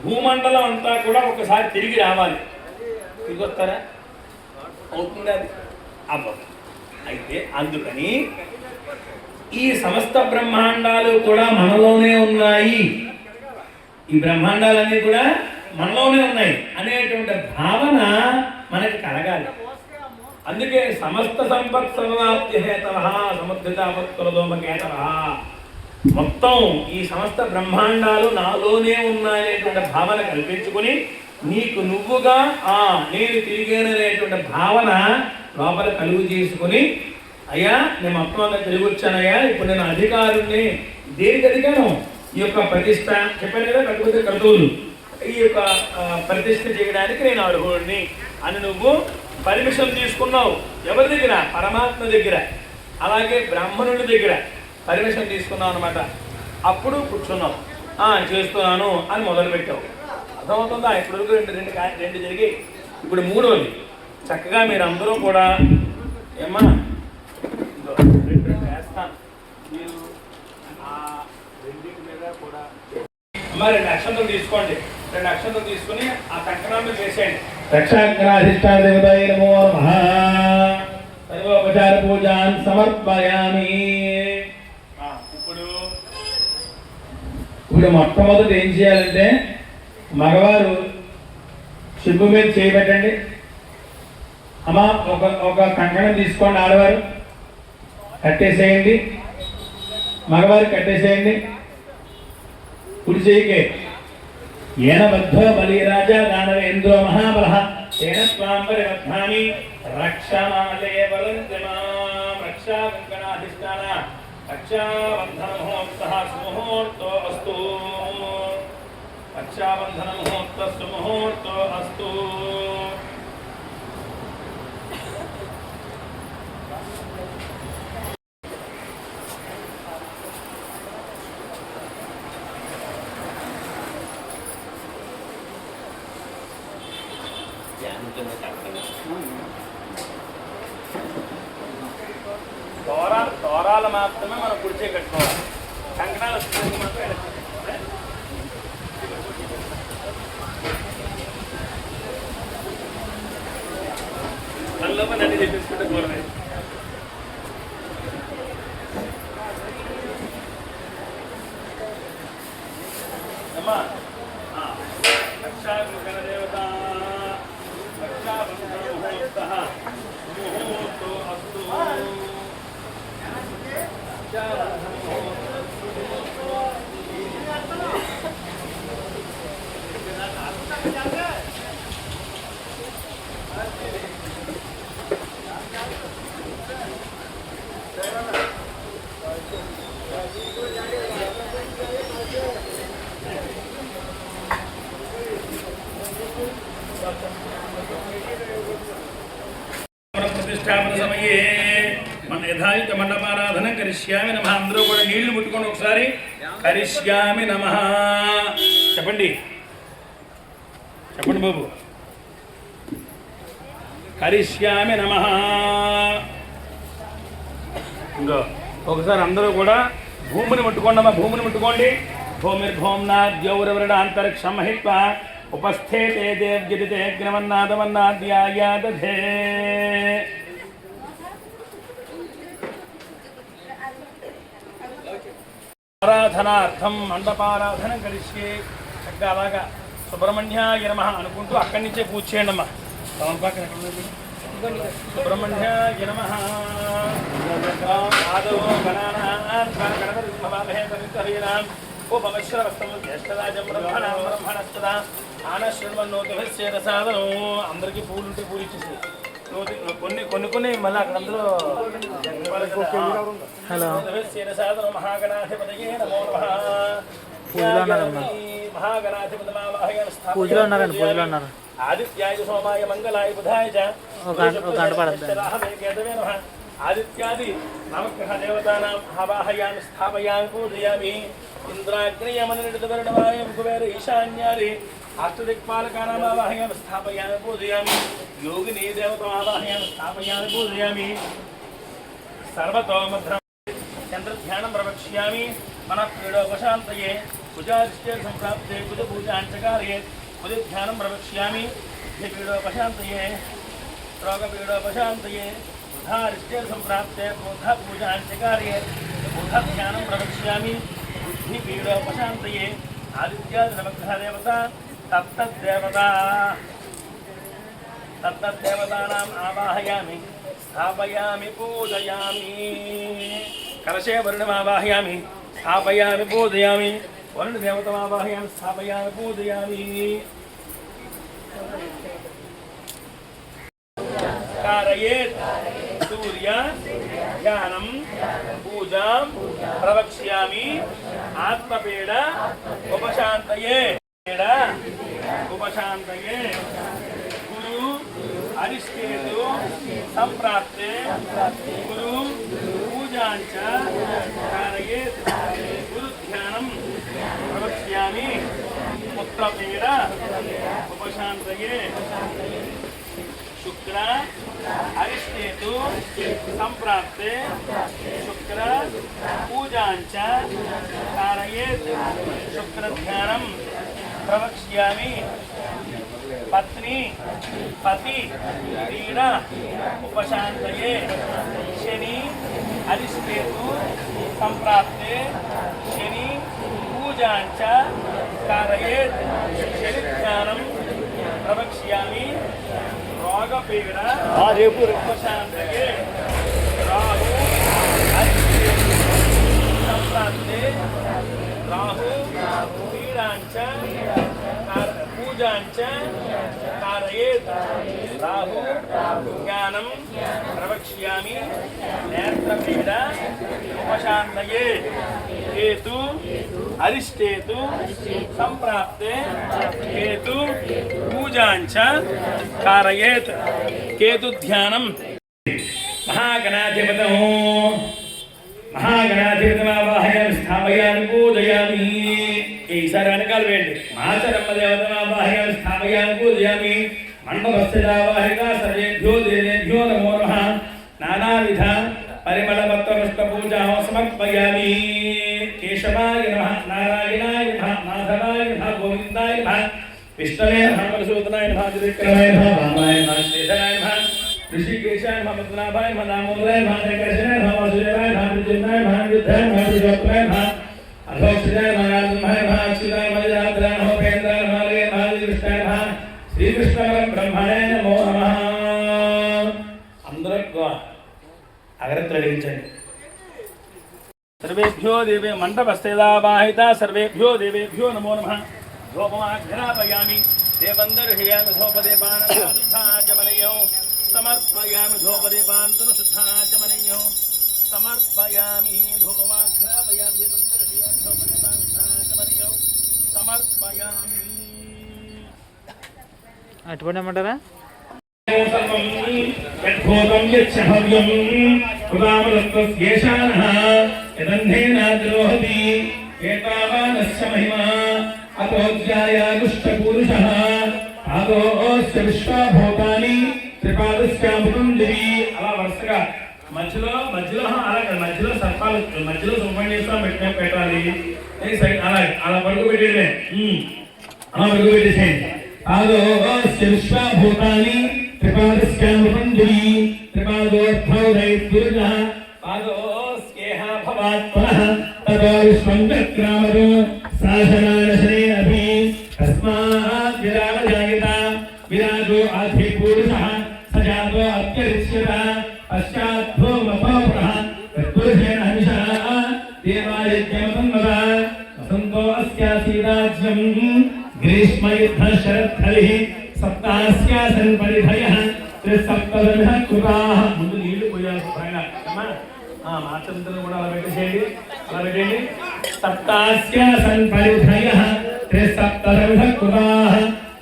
భూమండలం అంతా కూడా ఒకసారి తిరిగి రావాలి. తిరిగి వస్తారా? అవుతుంది అది అవ్వదు. అయితే అందుకని ఈ సమస్త బ్రహ్మాండాలు కూడా మనలోనే ఉన్నాయి. ఈ బ్రహ్మాండాలన్నీ కూడా మనలోనే ఉన్నాయి అనేటువంటి భావన మనకి కలగాలి. అందుకే సమస్త సంపత్ సర్వాప్తిహేతవ సముద్రితాపత్తులదోమకేతవ, మొత్తం ఈ సమస్త బ్రహ్మాండాలు నాలోనే ఉన్నాయనేటువంటి భావన కల్పించుకుని నీకు నువ్వుగా నేను తిరిగాననేటువంటి భావన లోపల కలుగు చేసుకుని, అయ్యా నేను మొత్తం అంతా తిరిగి వచ్చానయ్యా, ఇప్పుడు నేను అధికారుణ్ణి. దేనికి అధికారం? ఈ యొక్క ప్రతిష్ట చెప్పాను కదా, కట్టుబడి క్రతువులు, ఈ యొక్క ప్రతిష్ట చేయడానికి నేను అర్హుడిని అని నువ్వు పర్మిషన్ తీసుకున్నావు. ఎవరి దగ్గర? పరమాత్మ దగ్గర. అలాగే బ్రాహ్మణుడి దగ్గర పర్మిషన్ తీసుకున్నావు అనమాట. అప్పుడు కూర్చున్నావు, చేస్తున్నాను అని మొదలుపెట్టావు. అర్థమవుతుందా? ఇప్పుడు రెండు జరిగి ఇప్పుడు మూడోది చక్కగా మీరందరూ కూడా ఏమ్మా రెండు వేస్తాను మీరు ఆ రెండింటి మీద కూడా అమ్మా 2 అక్షంతలు తీసుకోండి 2 అక్షంతలు తీసుకుని ఆ కంకణాన్ని వేసేయండి రక్షాగ్రాధిష్టాదేవతాయ నమో నమః సర్వోపచార పూజాన్ సమర్పయామి ఇప్పుడు మొట్టమొదటి ఏం చేయాలంటే మగవారు చెంబు మీద చేయబెట్టండి అమ్మ ఒక కంకణం తీసుకోండి ఆడవారు కట్టేసేయండి మగవారు కట్టేసేయండి కుడి చేయికే ఏన బద్ధో బలిరాజా దానవేంద్రో మహాబలః తేన త్వాం పరివర్ధామి రక్షమాలే వలంతిమాం రక్షా కంకణాధిష్టాన రక్షాబంధన ముహూర్తః సుముహూర్తో అస్తు రక్షాబంధన ముహూర్తః సుముహూర్తో అస్తు దూరాలు మాత్రమే మనం కుడిచే కట్టుకోవాలి కంకణాలు మాత్రం అందులో నన్ను చెప్పించుకుంటే కూరమే అమ్మా రక్షాగణ దేవత ముహూర్తో అస్తు ప్రతిష్టాపన సమయే మన యథాయుత మండపారాధన కరిష్యామి నమః అందరూ కూడా నీళ్లు ముట్టుకొని ఒకసారి కరిష్యామి నమః చెప్పండి చెప్పండి బాబు కరిష్యామి నమః ఇంకో ఒకసారి అందరూ కూడా భూమిని ముట్టుకోండి భూమిని ముట్టుకోండి భూమిర్భూమ్నాద్యౌరవరణ అంతరిక్షం మహిత్వా ఉపస్థేతే దేవ్యదితే అగ్నవన్నాదవన్నాద్యాయాదధే ఆరాధనార్థం మండపారాధన కలిసి చక్కగా అలాగా సుబ్రహ్మణ్యాయ నమః అనుకుంటూ అక్కడి నుంచే పూజ చేయండి అమ్మా సుబ్రహ్మణ్యాయ నమః ఆదౌ గణానాం ఉపమశ్రవస్తం జ్యేష్ఠరాజం బ్రహ్మణస్తదా ఆనశ్వన్మన్నోతిరసాదనం అందరికీ పూలు ఉంటే పూలు ఇచ్చేసి కొన్ని మళ్ళీ అక్కడ అందరూ సాధనం మహాగణాధిపతయే నమో నమః ఆదిత్యాయ సోమాయ మంగళాయ బుధాయ చ ఆదిత్యాది నవగ్రహ దేవతానాం ఆవాహయామి స్థాపయామి పూజయామి ఇంద్రాగ్నేయమనిర్దవర్ణవాయ కుబేర ఈశాన్యాది అష్టదిక్పాలకానాం ఆవాహయామి స్థాపయామి పూజయామి యోగిని దేవతం ఆవాహయామి స్థాపయామి పూజయామి సర్వతోమధ్రం చంద్రధ్యానం ప్రవక్ష్యామి మనఃపీడోపశాంతయే కుజాదిష్టే సంప్రాప్తే కుజపూజాంచకార్యే కుజధ్యానం ప్రవక్ష్యామి పీడోపశాంతయే రోగపీడోపశాంతయే बुधारिष्टे संप्राप्ते बुधपूजांचकार्ये बुधध्यानं प्रवक्ष्यामि बुद्धिपीडोपशान्तये आदित्यादिनवग्रहदेवता तत्तद्देवतानाम् आवाहयामि स्थापयामि पूजयामि कलशे वर्णमावाहयामि स्थापयामि पूजयामि वर्णदेवतमावाहयामि स्थापयामि पूजयामि कारयेत् सूर्य ध्यानं पूजां प्रवक्ष्यामि आत्मपीड उपशान्तये उपशान्तये गुरु अरिष्टेतु संप्राप्ते गुरु पूजाञ्च कारयेत् गुरुध्यानं प्रवक्ष्यामि पुत्रपीड उपशान्तये शुक्र अरिष्टेतु संप्राप्ते शुक्र पूजांच कारयेत् शुक्रध्यानं प्रवक्ष्यामि पत्नी पति क्रीडा उपशान्तये शनि अरिष्टेतु संप्राप्ते शनि पूजांच कारयेत् शनिध्यानं प्रवक्ष्यामि रोगपीड़ा उपशान्तये राहु अरिष्टेतु संप्राप्ते राहु पीडांच पूजांच कारयेत् राहु ज्ञानं प्रवक्ष्यामि नेत्रपीडा उपशान्तये केतु अरिष्टेतु संप्राप्ते केतु पूजांच कारयेत् केतु ध्यानं महागणाधिपतौ महागणाधिपतमावाहयामि स्थापयामि पूजयामि ఈసారి వెనకాల వేయండి మాచరమ్మ దేవతమావాహయామి స్థాపయామి పూజయామి మండపస్థితావాహిక సర్వేభ్యో దేవేభ్యో నమో నమః నానావిధ పరిమళపత్రపుష్పపూజాం సమర్పయామి కేశవాయ నమః నారాయణాయ నమః మాధవాయ నమః గోవిందాయ నమః విష్ణవే నమః మధుసూదనాయ నమః త్రివిక్రమాయ నమః వామాయ నమః శ్రీధరాయ నమః ఋషికేశాయ నమః పద్మనాభాయ నమః దామోదరాయ నమః వెంకటేశాయ నమః వాసుదేవాయ నమః విజయాయ నమః యుద్ధాయ నమః త్రిలోకాయ నమః అధోక్షజాయ మహారాజమహాయ మహాక్షుదాయ మహారాజాయ మహోపేంద్రాయ మహాలయ మహాకృష్ణాయ మహా శ్రీకృష్ణ బ్రహ్మణే నమో నమః. అందరూ అగరత్తులు వెలిగించండి. సర్వేభ్యో దేవే మండపస్థితావాహిత సర్వేభ్యో దేవేభ్యో నమో నమః. ధూపమాఘ్రాపయామి దేవందర్హయామి ధూపదీపాన్ శుద్ధాచమనీయం సమర్పయామి ధూపదీపాన్ శుద్ధాచమనీయం సమర్పయామి ధూపమాఘ్రాపయామి దేవందర్హయామి ధూపదీపాన్ శుద్ధాచమనీయం సమర్పయామి. అటుపడమంటారా యద్భూతం యచ్చహవ్యం కృతామృతస్యేషానః యదన్నేనాద్రోహతి ఏతావానస్య మహిమా అతోజ్యాయాగుష్టపూరుషः పాదోస్య విశ్వభూతాని త్రిపాదస్యామృతం దివి. అలా వరుసగా మధ్యలో మధ్యలో సర్పాలు మధ్యలో సుబ్రహ్మణ్యేశ్వరం పెట్టాలి. అలా పడుకోబెట్టేదే అలా పడుకోబెట్టేసేయండి. పాదోస్య విశ్వభూతాని త్రిపాదస్యామృతం దివి త్రిపాదోద్భవైర్దుర్గः పాదోస్యేహ భవాత్ పునః తతో విశ్వం చక్రామరు శాసనానశనేనభి తస్మాత్ విరాజాయత విరాజో అధిపురుషः సజాతో అత్యరిష్యత పశ్చాత్ భూమపౌరః తత్పురుషేణ హవిషः దేవాయజ్ఞమతన్వత వసంతో అస్యాసీరాజ్యం గ్రీష్మయుద్ధశరద్ధరిః సప్తాస్యాసన్ పరిధయః త్రిసప్తదశ కృతాః. ముందు నీళ్లు పోయాలి శుభ్రంగా మాచంద్రులు కూడా అలా పెట్టేసేయండి. అలా పెట్టండి. సప్తాస్యాసన్ పరిధయః త్రిసప్తదశ కృతాః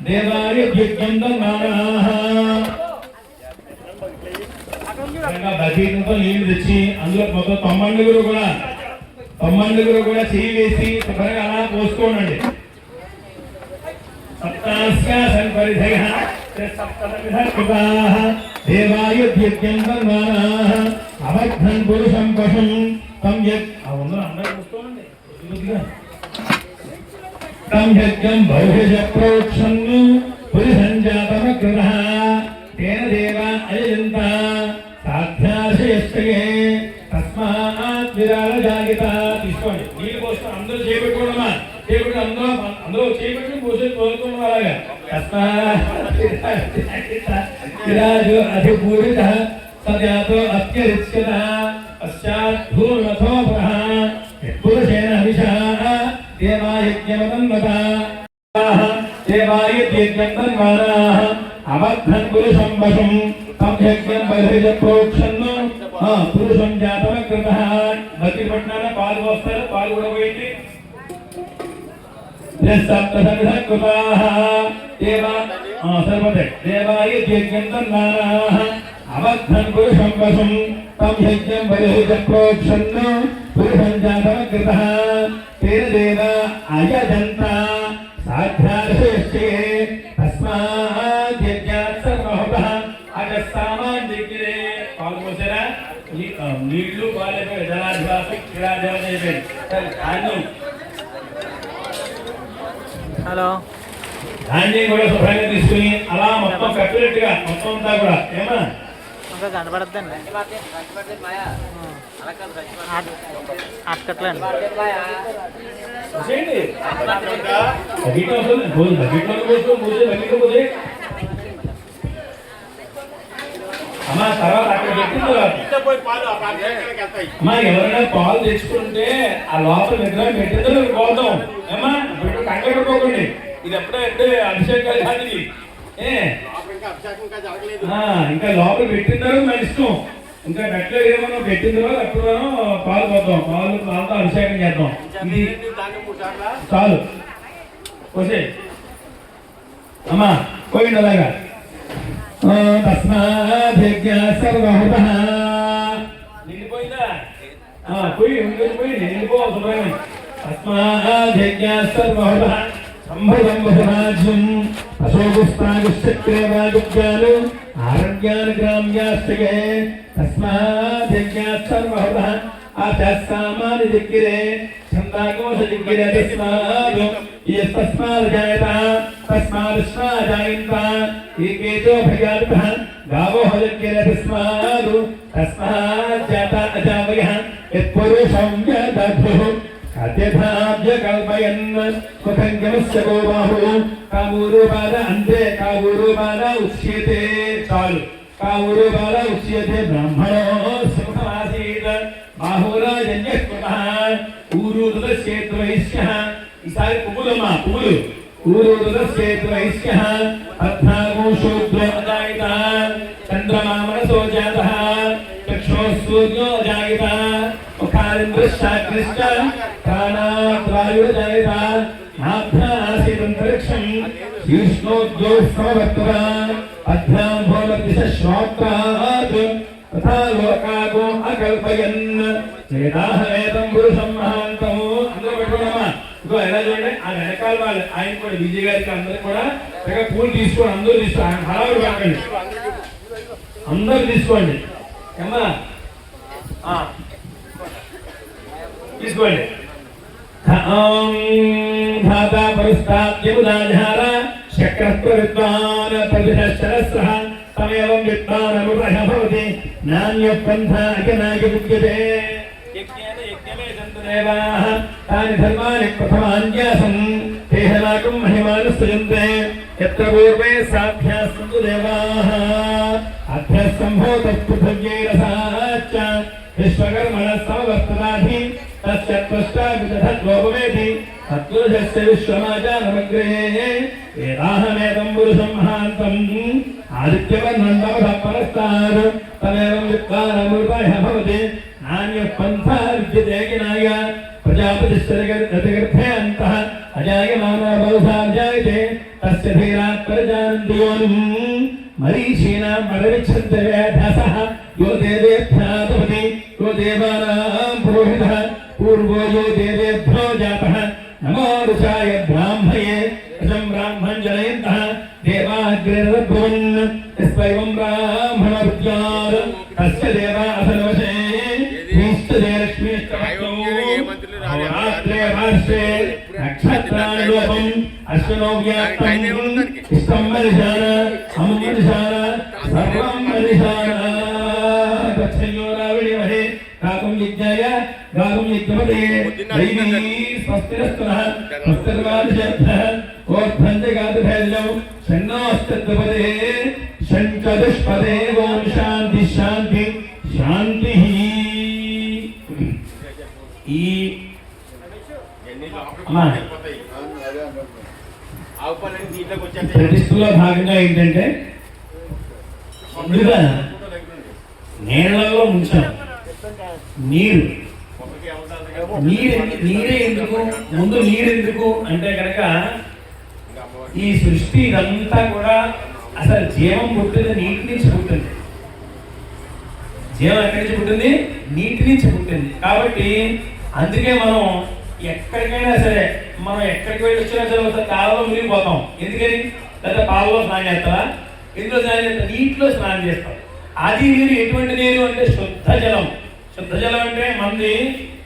దేవాయ యజ్ఞం దమానాః. బకీటుతో నీళ్లు తెచ్చి అందులో మొత్తం 90 కూడా చేయి వేసి శుభ్రంగా అలా పోసుకోండి. సప్తాస్యాసన్ పరిధయః త్రిసప్తదశ కృతాః దేవాయ యజ్ఞం దమానాః అవద్ధన్ పురుషం పశుం తం అందరూ పోసుకోండి. తం యజ్ఞం బహుశ ప్రోక్షం పురుషం జాతమకృతః తేన దేవా అయజంత సాధ్యాశయస్తయే తస్మాత్ విరాజాయత. తీసుకోండి నీళ్ళు పోసుకొని అందరూ చేపెట్టుకోవడమా చేపెట్టి అందరూ చేపెట్టి పోసి తోలుకోవడం అలాగా. తస్మాత్ విరాజో అధిపూరితః సజాతో అత్యరిచ్యత పశ్చాత్ భూమథోపరః పురుషేణ హవిషः దేవాయజ్ఞమతన్వత దేవాయజ్ఞం తన్వానాః అవద్ధన్ పురుషం వశం తం యజ్ఞం బహిర్జ ప్రోక్షన్ పురుషం జాతమకృతః. బతి పట్నాల పాలు వస్తారు. పాలు కూడా పోయింది. సప్తదశ కృతాః దేవాయ యజ్ఞం తన్వానాః అవద్ధన్ పురుషం వశం తం యజ్ఞం బహిర్జ ప్రోక్షన్ పురుషం జాతమకృతః తేన దేవా అయజంత సాధ్యాశయస్తే తస్మాత్ యజ్ఞాత్ సర్వహుతః అగస్సామాన్ జిగ్రే. పాలు పోసారా నీళ్లు పాలు జలాధివాసం క్రీడాధివాసం అయిపోయింది ధాన్యం హలో ధాన్యం కూడా శుభ్రంగా తీసుకుని అలా మొత్తం కప్పినట్టుగా మొత్తం అంతా కూడా ఏమా ఇంకా కనబడద్దండి అక్కట్లండి అమ్మా తర్వాత అక్కడ పెట్టిన అమ్మా ఎవరైనా పాలు తెచ్చుకుంటే ఆ లోపల నిద్ర పెట్టిందో పోతాం ఏమా ఇప్పుడు కంగడిపోకండి ఇది ఎప్పుడంటే అభిషేకాలు కాదు ఇంకా లోపల పెట్టిందో మన ఇష్టం ఇంకా పెట్టలేదు ఏమో పెట్టిన తర్వాత ఎప్పుడు పాలు పోతాం పాలతో అభిషేకం చేద్దాం ఇది చాలు పోసే అమ్మా పోయింది అలాగా నిండిపోయిందా పోయింది నిండిపోవాలి శుభ్రంగా తస్మాధ్యజ్ఞాసర్వహుత సంభవం అశోకుస్తాగుశ్చక్రేవాగుజ్ఞాలు ఆరోగ్యాలు గ్రామ్యాస్తగే తస్మాధ్యజ్ఞాసర్వహుత ఆచాసామాని దిక్కిరే ఛందాకోశ దిక్కిరే తస్మాద్ జాయత తస్మాదశ్వా జాయంత ఏకేతో భయాతః గావో దిక్కిరే తస్మాద్ జాత అజావయః యత్పురుషం యదధు అత్యథాభ్య కల్పయన్ సుఖంగమస్య గోబాహు కామూరుబాల అంతే కామూరుబాల ఉచ్యతే చాలు కామూరుబాల ఉచ్యతే బ్రాహ్మణో సుఖమాసీత బాహురాజన్యస్మః ఊరుదస్యేత్వైశ్యః ఈసారి పువ్వులమ్మా పువ్వులు ఊరుదస్యేత్వైశ్యః అర్థాగో శూద్రోజాయిత చంద్రమామనసో జాతః చక్షో సూర్యో జాయిత ముఖారింద్రశాకృష్ట ప్రాణాద్వాయుర్జాయిత ఆభ్యాసితంతరిక్షం శీర్ష్ణోద్యోత్సవవర్తవ అభ్యాం భోమదిశ్రోత్రాత్ తథా లోకాగో అకల్పయన్ వేదాహవేదం పురుషం మహాంతము అందరూ పెట్టుకున్నామా ఇంకో ఎలా చూడండి ఆ వెనకాల వాళ్ళు ఆయన కూడా విజయ్ గారికి అందరూ కూడా చక్కగా పూలు తీసుకోండి అందరూ తీసుకోండి హడావుడు కాకండి అందరూ తీసుకోండి ఏమ్మా తీసుకోండి ధాతా పరిస్థాప్యముదాధార చక్రత్వ విద్వాన్ ప్రతిశస్త్రస్రః తమేవం విద్వానముపహ భవతి నాన్యపంథాకనాయ విద్యతే యజ్ఞేన యజ్ఞమే సంతు దేవాః తాని ధర్మాని ప్రథమాన్యాసం తేహనాకం మహిమానుసృజంతే యత్ర పూర్వే సాభ్యాస్సంతు దేవాః అభ్యస్సంభూతః పృథివ్యైరసాచ్చ విశ్వకర్మణ సమవర్తనాధి తస్య త్వష్టా విదధద్వోపవేతి తత్పురుషస్య విశ్వమాచారమగ్రే వేదాహమేదం పురుషం మహాంతం ఆదిత్యవర్ణం తమసః పరస్తాద్ తమేవం విద్వానమృతాయ భవతి నాన్యః పంథా విద్యతే జ్ఞాయ ప్రజాపతిశ్చరగర్భే అంతః అజాయమానో బహుశా జాయతే తస్య ధీరాత్ పరిజానంతి యోనిం మరీచీనాం మరవిచ్ఛన్తే వేధసః యో దేవేభ్యాదపతి యో దేవానాం పురోహితః పూర్వో యో దేవేభ్యో జాతః నమో రుచాయ బ్రాహ్మయే అజం బ్రాహ్మణం జనయంతః దేవాగ్రేరభ్రువన్ యస్వైవం బ్రాహ్మణ విద్యార్ తస్య దేవా అసనవశే భీష్టదే లక్ష్మీష్టరాత్రే నక్షత్రాణి లోపం అశ్వనో వ్యాప్తం ఇష్టం మనిషాన అము మనిషాన సర్వం మనిషాన గచ్చయ్యో రావిణిమహే కాకం యజ్ఞాయ గాగం యజ్ఞమతే దైవీ స్వస్తిరస్తునః స్వస్తిర్వాదిశబ్దః ఓర్ధ్వంజగాదుభైర్యం షణ్ణోస్తద్వపదే షణ్చతుష్పదే ఓం శాంతి శాంతి శాంతి. ఈ ప్రతిష్టలో భాగంగా ఏంటంటే ముందుగా నీళ్లలో ముంచాం నీరు నీరే ఎందుకు ముందు నీరు ఎందుకు అంటే కనుక ఈ సృష్టి ఇదంతా కూడా అసలు జీవం పుట్టింది నీటి నుంచి పుట్టింది. జీవం ఎక్కడి నుంచి పుట్టింది? నీటి నుంచి పుట్టింది. కాబట్టి అందుకే మనం ఎక్కడికైనా సరే మనం ఎక్కడికి వెళ్ళి వచ్చినా సరే ఒకసారి కాలంలో మునిగిపోతాం. ఎందుకని? లేదా పాలలో స్నానం చేస్తావా? ఎందులో స్నానం చేస్తాం? నీటిలో స్నానం చేస్తాం. ఆది నీరు ఎటువంటి నీరు అంటే శుద్ధ జలం. శుద్ధ జలం అంటే మనది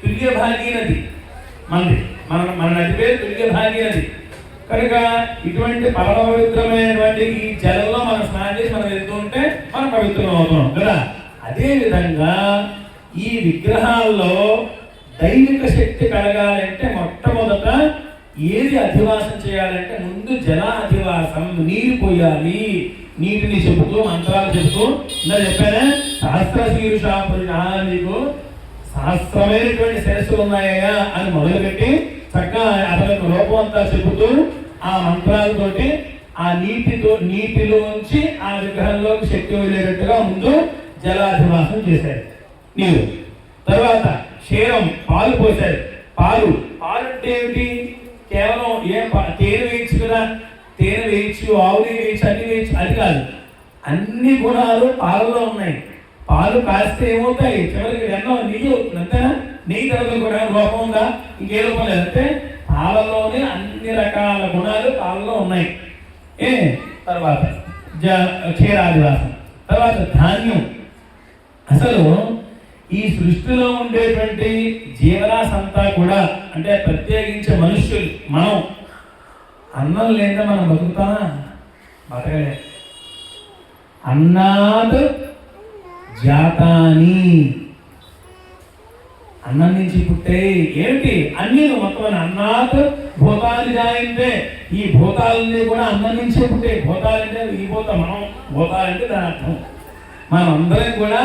తుల్య భాగీనది. మన నది పేరు తుల్య భాగీనది. కనుక ఇటువంటి పరమ పవిత్రమైనటువంటి ఈ జలంలో మనం స్నానం చేసి మనం వెళ్తూ ఉంటే మనం పవిత్రం అవుతున్నాం కదా. అదే విధంగా ఈ విగ్రహాల్లో దైవిక శక్తి కలగాలంటే మొట్టమొదట ఏది అధివాసం చేయాలంటే ముందు జల అధివాసం, నీరు పోయాలి. నీటిని చెబుతూ మంత్రాలు చెబుతూ ఇలా చెప్పానే సహస్ర శీర్ష నీకు సహస్రమైనటువంటి శిరస్సులు ఉన్నాయా అని మొదలుపెట్టి చక్కగా అతనికి రూపం అంతా చెబుతూ ఆ మంత్రాలతోటి ఆ నీటిలోంచి ఆ విగ్రహంలోకి శక్తి వెళ్ళేటట్టుగా ముందు జలాధివాసం చేశారు నీరు. తర్వాత క్షీరం, పాలు పోశారు. పాలు అంటే ఏమిటి? కేవలం తేనె వేయచ్చు కదా, తేనె వేయచ్చు, ఆవుని వేయచ్చు, అన్ని వేయచ్చు, అది కాదు. అన్ని గుణాలు పాలలో ఉన్నాయి. పాలు కాస్తే ఏమవుతాయి? చివరికి ఎన్నో నెయ్యి అవుతుంది, అంతేనా? నెయ్యి తర్వాత కూడా లోపం ఉందా? ఇంకే లోపం లేదంటే పాలలోనే అన్ని రకాల గుణాలు పాలలో ఉన్నాయి. తర్వాత క్షీరాదివాసం. తర్వాత ధాన్యం. అసలు ఈ సృష్టిలో ఉండేటువంటి జీవరాశి అంతా కూడా అంటే ప్రత్యేకించే మనుష్యులు, మనం అన్నం లేదా మనం బతుకుతామా? బతకలే. అన్నాత్ జాతాని, అన్నం నుంచి పుట్టే ఏమిటి అన్ని మొత్తం. అన్నాత్ భూతాలు జాయంతే, ఈ భూతాలన్నీ కూడా అన్నం నుంచే పుట్టే. భూతాలంటే ఈ భూతం, మనం భూతాలంటే దాని అర్థం. మనం అందరం కూడా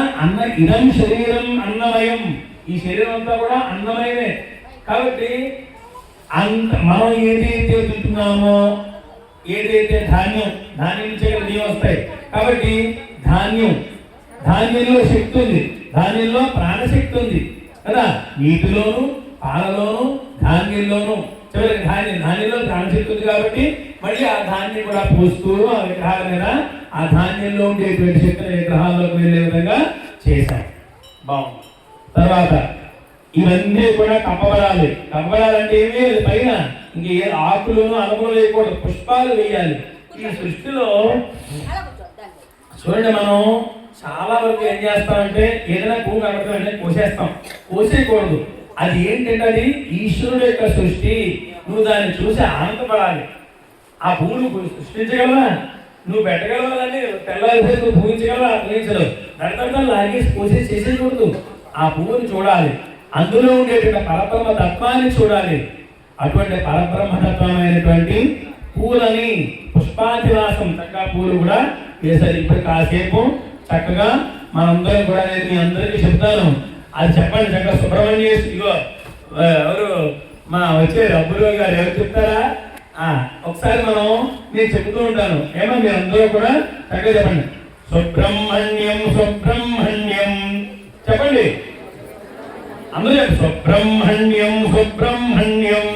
ఇదం శరీరం అన్నమయం. ఈ శరీరం అంతా కూడా అన్నమయమే. కాబట్టి మనం ఏదైతే తింటున్నామో, ఏదైతే ధాన్యం నుంచే నీళ్ళు వస్తాయి. కాబట్టి ధాన్యంలో శక్తి ఉంది, ధాన్యంలో ప్రాణశక్తి ఉంది కదా. నీటిలోను, పాలలోను, ధాన్యంలోను చివరికి ధాన్యంలో ప్రాణశక్తి ఉంది. కాబట్టి మళ్ళీ ఆ ధాన్యం కూడా పోస్తూ ఆ విగ్రహాల మీద ఆ ధాన్యంలో ఉండేటువంటి శక్తిని విగ్రహాల్లోకి వెళ్ళే విధంగా చేశారు. బాగుంది. తర్వాత ఇవన్నీ కూడా కప్పబడాలి. కప్పబడాలంటే ఏమీ లేదు, పైన ఇంకే ఆకులను అలములు వేయకూడదు, పుష్పాలు వేయాలి. ఈ సృష్టిలో చూడండి, మనం చాలా వరకు ఏం చేస్తామంటే ఏదైనా పువ్వు కనపడుతుందంటే కోసేస్తాం. కోసేయకూడదు. అది ఏంటంటే అది ఈశ్వరుడు యొక్క సృష్టి. నువ్వు దాన్ని చూసి ఆనందపడాలి. ఆ పువ్వును సృష్టించగలవా? నువ్వు పెట్టగలవా? దాన్ని తెల్లారిపోయి నువ్వు పూజించగలవా? పూజించలేవు. నడకడతా లాగేసి కోసేసి చేసేయకూడదు. ఆ పువ్వుని చూడాలి, అందులో ఉండేటువంటి పరబ్రహ్మ తత్వాన్ని చూడాలి. అటువంటి పరబ్రహ్మతత్వమైనటువంటి పూలని పుష్పాధివాసం చక్కగా పూలు కూడా వేశారు. ఇప్పుడు కాసేపు చక్కగా మనందరం కూడా నేను మీ అందరికీ చెప్తాను. అది చెప్పండి చక్కగా. సుబ్రహ్మణ్య ఇగో ఎవరు మా వచ్చే అబ్బులు గారు ఎవరు చెప్తారా? ఒకసారి నేను చెప్తూ ఉంటాను. ఏమో మీరు అందరూ కూడా చక్కగా చెప్పండి. సుబ్రహ్మణ్యం సుబ్రహ్మణ్యం చెప్పండి అందరూ. సుబ్రహ్మణ్యం సుబ్రహ్మణ్యం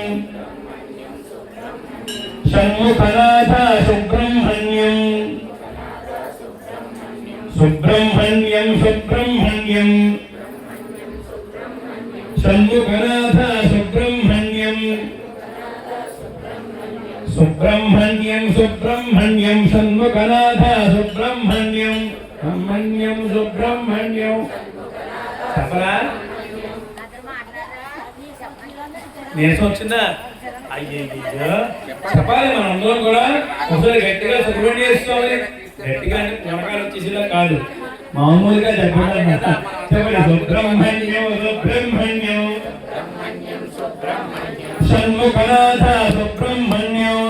షణ్ముఖనాథ సుబ్రహ్మణ్యం సుబ్రహ్మణ్యం సుబ్రహ్మణ్యం షణ్ముఖనాథ సుబ్రహ్మణ్యం సుబ్రహ్మణ్యం సుబ్రహ్మణ్యం షణ్ముఖనాథ సుబ్రహ్మణ్యం బ్రహ్మణ్యం సుబ్రహ్మణ్యం చెప్పరా? నీరసం వచ్చిందా? అయ్యో చెప్పాలి. మనం అందరం కూడా ఒకసారి గట్టిగా సుబ్రహ్మణ్యం చేసుకోవాలి. గట్టిగా నమ్మకాలు వచ్చేసినా కాదు, మామూలుగా చెప్పండి. చెప్పండి. సుబ్రహ్మణ్యం సుబ్రహ్మణ్యం షణ్ముఖనాథ సుబ్రహ్మణ్యం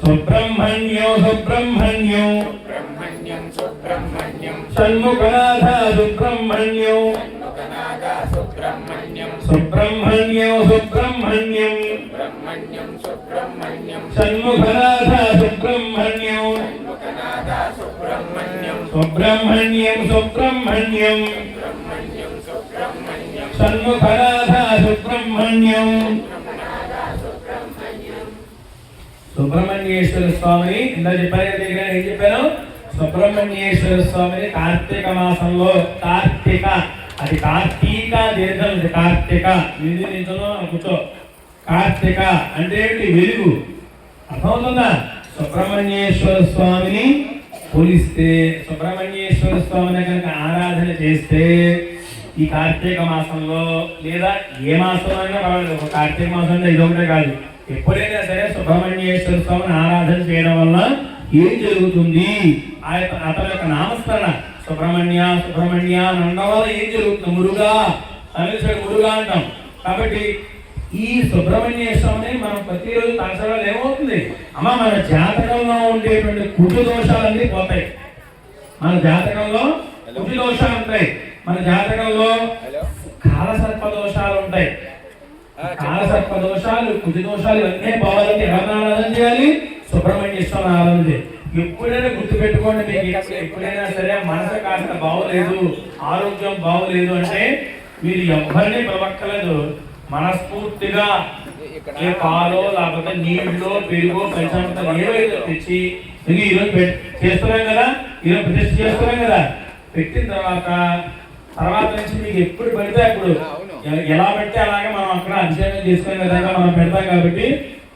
సుబ్రహ్మణ్యం సుబ్రహ్మణ్యం షణ్ముఖనాథ సుబ్రహ్మణ్యం సుబ్రహ్మణ్యం సుబ్రహ్మణ్యం షణ్ముఖనాథ సుబ్రహ్మణ్యం సుబ్రహ్మణ్యం సుబ్రహ్మణ్యం షణ్ముఖనాథ సుబ్రహ్మణ్యం. సుబ్రహ్మణ్యేశ్వర స్వామిని ఇందా చెప్పారు కదా. ఏం చెప్పాను? సుబ్రహ్మణ్యేశ్వర స్వామిని కార్తీక మాసంలో, కార్తీక అది కార్తీక దీర్ఘం, ఇది కార్తీక నించులో కూర్చో. కార్తీక అంటే ఏంటి? వెలుగు. అర్థమవుతుందా? సుబ్రహ్మణ్యేశ్వర స్వామిని పూజిస్తే సుబ్రహ్మణ్యేశ్వర స్వామిని కనుక ఆరాధన చేస్తే ఈ కార్తీక మాసంలో లేదా ఏ మాసంలో అయినా పర్వాలేదు, ఒక కార్తీక మాసంలో ఇదొకటే కాదు, ఎప్పుడైనా సరే సుబ్రహ్మణ్యేశ్వర స్వామిని ఆరాధన చేయడం వల్ల ఏం జరుగుతుంది, అతని యొక్క నామస్మరణ సుబ్రహ్మణ్య సుబ్రహ్మణ్య అని అనడం వల్ల ఏం జరుగుతుంది, మురుగా సమీశ్వరుడు మురుగా అంటాం. కాబట్టి ఈ సుబ్రహ్మణ్యేశ్వరుని మనం ప్రతిరోజు తలసడం ఏమవుతుంది, అమ్మ మన జాతకంలో ఉండేటువంటి కుజు దోషాలన్నీ పోతాయి. మన జాతకంలో కుజు దోషాలు ఉంటాయి, మన జాతకంలో కాలసర్ప దోషాలు ఉంటాయి. కాలసర్ప దోషాలు, కుజు దోషాలు ఇవన్నీ పోవాలంటే ఎవరిని ఆరాధన చేయాలి, సుబ్రహ్మణ్యేశ్వరుని ఆరాధన చేయాలి. ఎప్పుడైనా గుర్తు పెట్టుకోండి, మీకు ఎప్పుడైనా సరే మనసు కాస్త బాగోలేదు, ఆరోగ్యం బాగోలేదు అంటే మీరు ఎవరిని పిలవక్కర్లేదు, మనస్ఫూర్తిగా ఏ పాలో లేకపోతే నీళ్ళలో పెరుగో పంచామృతం ఏవైతే తెచ్చి ఈరోజు చేస్తున్నాం కదా, ఈరోజు ప్రతిష్ఠ చేస్తున్నాం కదా, పెట్టిన తర్వాత నుంచి మీకు ఎప్పుడు పెడితే అప్పుడు ఎలా పెడితే అలాగే మనం అక్కడ అధ్యయనం చేసుకునే విధంగా మనం పెడతాం. కాబట్టి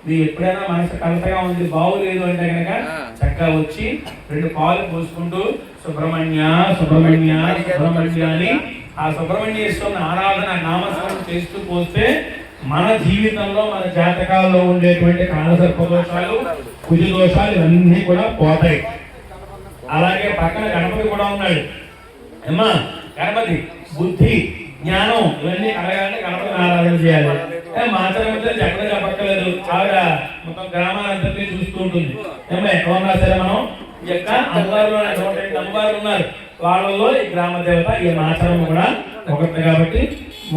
మీకు ఎప్పుడైనా మనసు కలతగా ఉంది, బాగులేదు అంటే కనుక చక్కగా వచ్చి 2 పాలు పోసుకుంటూ సుబ్రహ్మణ్య సుబ్రహ్మణ్య సుబ్రహ్మణ్య అని ఆ సుబ్రహ్మణ్యేశ్వరుని ఆరాధన నామస్మరణ చేస్తూ పోస్తే మన జీవితంలో మన జాతకాల్లో ఉండేటువంటి కాలసర్ప దోషాలు, కుజ దోషాలు ఇవన్నీ కూడా పోతాయి. అలాగే పక్కన గణపతి కూడా ఉన్నాడు. అమ్మా గణపతి బుద్ధి జ్ఞానం ఇవన్నీ కలగాలంటే గణపతిని ఆరాధన చేయాలి. మాత్రమే ఎక్కడ చెప్పక్కర్లేదు, ఆవిడ మొత్తం గ్రామాలందరినీ చూస్తూ ఉంటుంది. ఏమన్నా సరే మనం ఈ యొక్క అమ్మవారిలో 102 అమ్మవారు ఉన్నారు, వాళ్ళలో ఈ గ్రామ దేవత ఈ మాచరం కూడా ఒకటి. కాబట్టి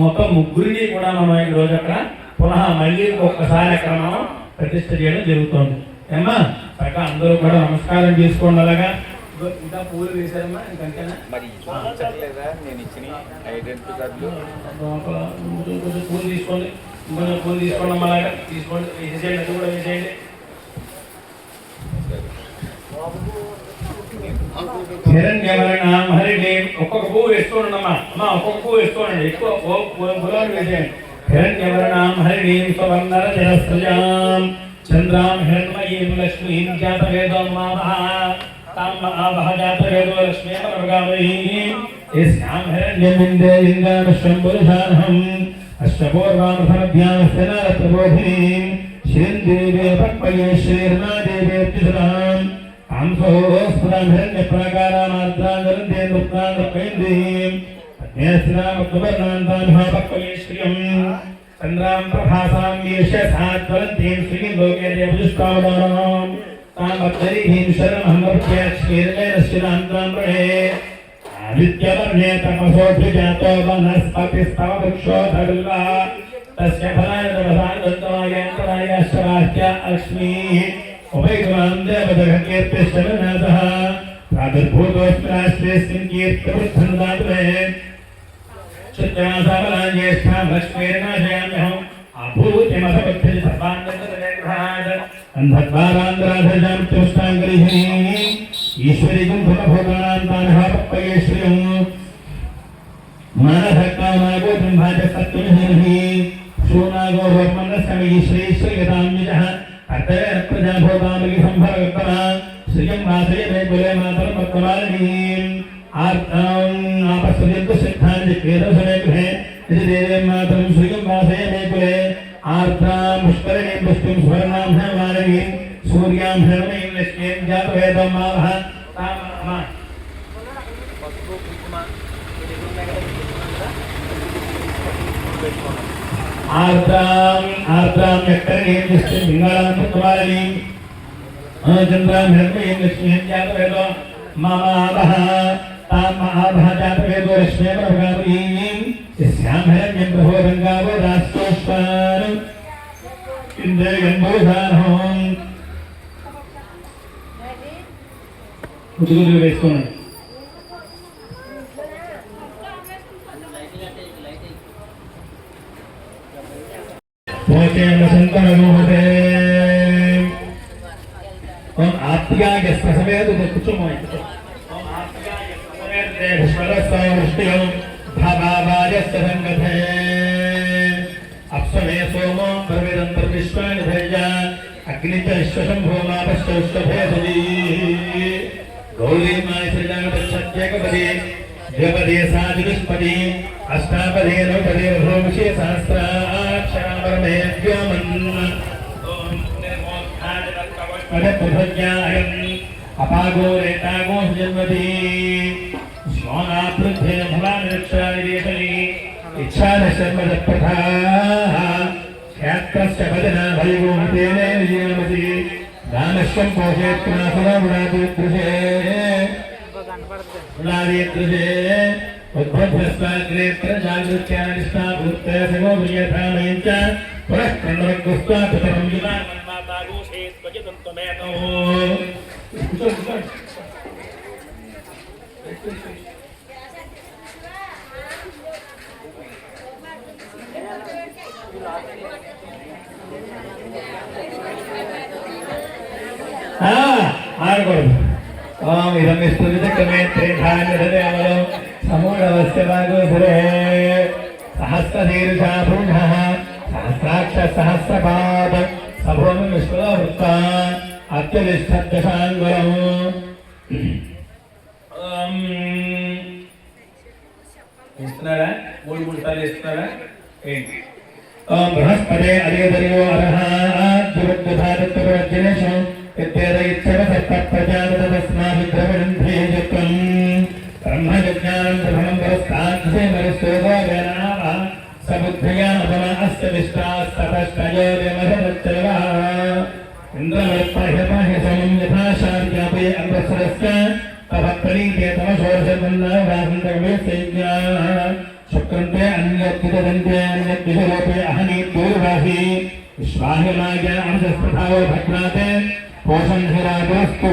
మొత్తం ముగ్గురిని కూడా మనం ఈ రోజు అక్కడ పునః మళ్ళీ ఒక్కసారి అక్కడ మనం ప్రతిష్ఠ చేయడం జరుగుతుంది. ఏమ్మా చక్కగా అందరూ కూడా నమస్కారం చేసుకోండి. అలాగా ఇంకా పూలు వేశారమ్మా, ఇంకంతేనా పూలు తీసుకోండి, పూలు తీసుకోండి అమ్మా, అలాగా తీసుకోండి, వేసేయండి, అది కూడా వేసేయండి. ఒక్కొక్క పువ్వు వేసుకోండి అమ్మా, ఒక్కొక్క పువ్వు వేసుకోండి, ఎక్కువ పొలాలు వేసేయండి. హిరణ్యవర్ణాం హరిణీం స్వర్ణర జలస్రజాం చంద్రాం హిరణ్మయీం లక్ష్మీం జాతవేదం మావః తాం ఆవః జాతవేదో లక్ష్మీం పరగామహీం యస్యాం హిరణ్యమిందే ఇంద్రానశ్వంపురుషానహం అష్టపూర్వామృతమధ్యానస్యనారత్రబోధినీం శ్రీందేవే పక్మయే శ్రీర్నాదేవేత్యుషరాం కాంసోస్ఫురాం హిరణ్యప్రాకారామార్ద్రాంగరందే నృత్నాంగపైందీం చంద్రాం ప్రభాసాం వీర్షసాద్వలంతీం శ్రీం లోకే దేవదుష్టావదానాం తామత్తరీహీం శరణమహమర్ప్యాక్ష్మీర్వేనశ్చిరాంతాం ప్రణే ఆదిత్యవర్ణే తపసోభిజాతో వనస్పతిస్తవ వృక్షోధరుల్లా తస్య ఫలాయ దవసాంగత్వాయంతరాయశ్చరాఖ్య లక్ష్మీః ఉభయగుణాం దేవదగకీర్తిశ్చరణాదః ప్రాదుర్భూతోస్మిరాశ్రేస్మిన్ కీర్తివృద్ధనుదాతులే చిత్రాసాబలాన్యేష్టాం లక్ష్మీర్నాశయామ్యహం అభూతిమసపత్తిని సర్వాంగతనేగ్రహాద్ అంధద్వారాంధ్రాధజాం తుష్టాంగరిహిణీం ఈశ్వరీకం భూతభూతానాం తానః పప్పయే శ్రియం మానధక్కామాగో బ్రహ్మాచ సత్తుమిహిర్హి శూనాగో హోర్మన్నస్సమి శ్రీశ్రీగతాంవిజః అర్తవేన ప్రజాభూతామలి సంభరగత్తన శ్రియం వాసయ మే కులే మాతరం పక్వమాలినీం ఆర్తాం ఆపస్వజంతు సిద్ధాన్ని వేదసమే గృహే ఇది దేవేం మాతరం శ్రియం వాసయ మే కులే ఆర్తాం పుష్కరిణీం పుష్టిం స్వర్ణాం హేమానీం సూర్యాం హేమీం లక్ష్మీం జాతవేదం మావః తామ ఆర్ద్రాం యక్కరణీం పుష్టిం లింగాళాం పక్వమాలినీం చంద్రాం హేమీం లక్ష్మీం జాతవేదం మావః తామ ఆవః జాతవేదో లక్ష్మీ పరగామీం యస్యాం హిరణ్యం ప్రబోధంగావో రాష్ట్రోష్టాన్ ఇంద్రగంభోధానం కుదురు వేసుకోండి. పోచేన సంతనమోహతే ఓం ఆప్యాయస్య సమేత కుచుమై ఓం ఆప్యాయస్య సమేత పుష్పరస్య వృష్టియం భావావాయస్య సంగతే అప్సమే సోమో పరవేదంతర విశ్వాని ధైర్య అగ్నిచ విశ్వశంభో మాపశ్చ విశ్వభేదీ गौरीमायसृजापति द्विपदे साचतुष्पदे अष्टापदे नवपदे रघोमुषे सहस्राक्षरामरमेद्योमन् पदप्रभज्ञायम् अपागो रेतागो जन्मति श्वानापृद्धे भवानिरक्षानिदेशनि इच्छानशर्मदप्रथाः ख्यात्रस्य भजना भयगोमतेन विजयमति रामश्वं पोषेत्नासुरमुरादिदृशे उलादिदृशे उद्भद्रस्वाग्रेत्र जागृत्यानिष्ठाभूत्य सगोभियथामयञ्च पुनः कण्डवग्गुस्त्वा पितरं युता मन्माता गोषेत् त्वजितन्तमेतो ఆడకూడదు ఓం ఇదం స్తుతికమే త్రేధాన్యదయామలో సమూఢవస్య వాగోధరే సహస్రశీర్షా పురుషః సహస్రాక్ష సహస్రపాద సభూమి విశ్వవృత్త అత్యధిష్ఠద్దశాంగురం ఇస్తున్నారా మూడు సార్లు ఇస్తున్నారా ఏంటి ఓం బృహస్పతే అధిగదరియో అర్హాద్యుద్ధారత్వజ్జనేషు इत्येतैच्छवसत्तप्रजातस्माभिद्रविणन्धेजत्वम् ब्रह्मज्ञानं प्रथमं पुरस्ताद्धिमरुस्तोगोगनाः सबुद्धया अपमास्य विष्टास्ततष्टयोर्यमधरच्चलवः इन्द्रमर्पह्यपह्यसमं यथा शार्यापे अग्रसरस्य तपत्प्रणीते तमशोषमन्नावासन्तकमे सैज्ञाः शुक्रन्ते अन्यत्युदन्ते अन्यद्विषलोपे अहनीद्दूर्वाहि विश्वाहिमाय अंशस्पृथावो भग्नाते पोषण हिरागस्तु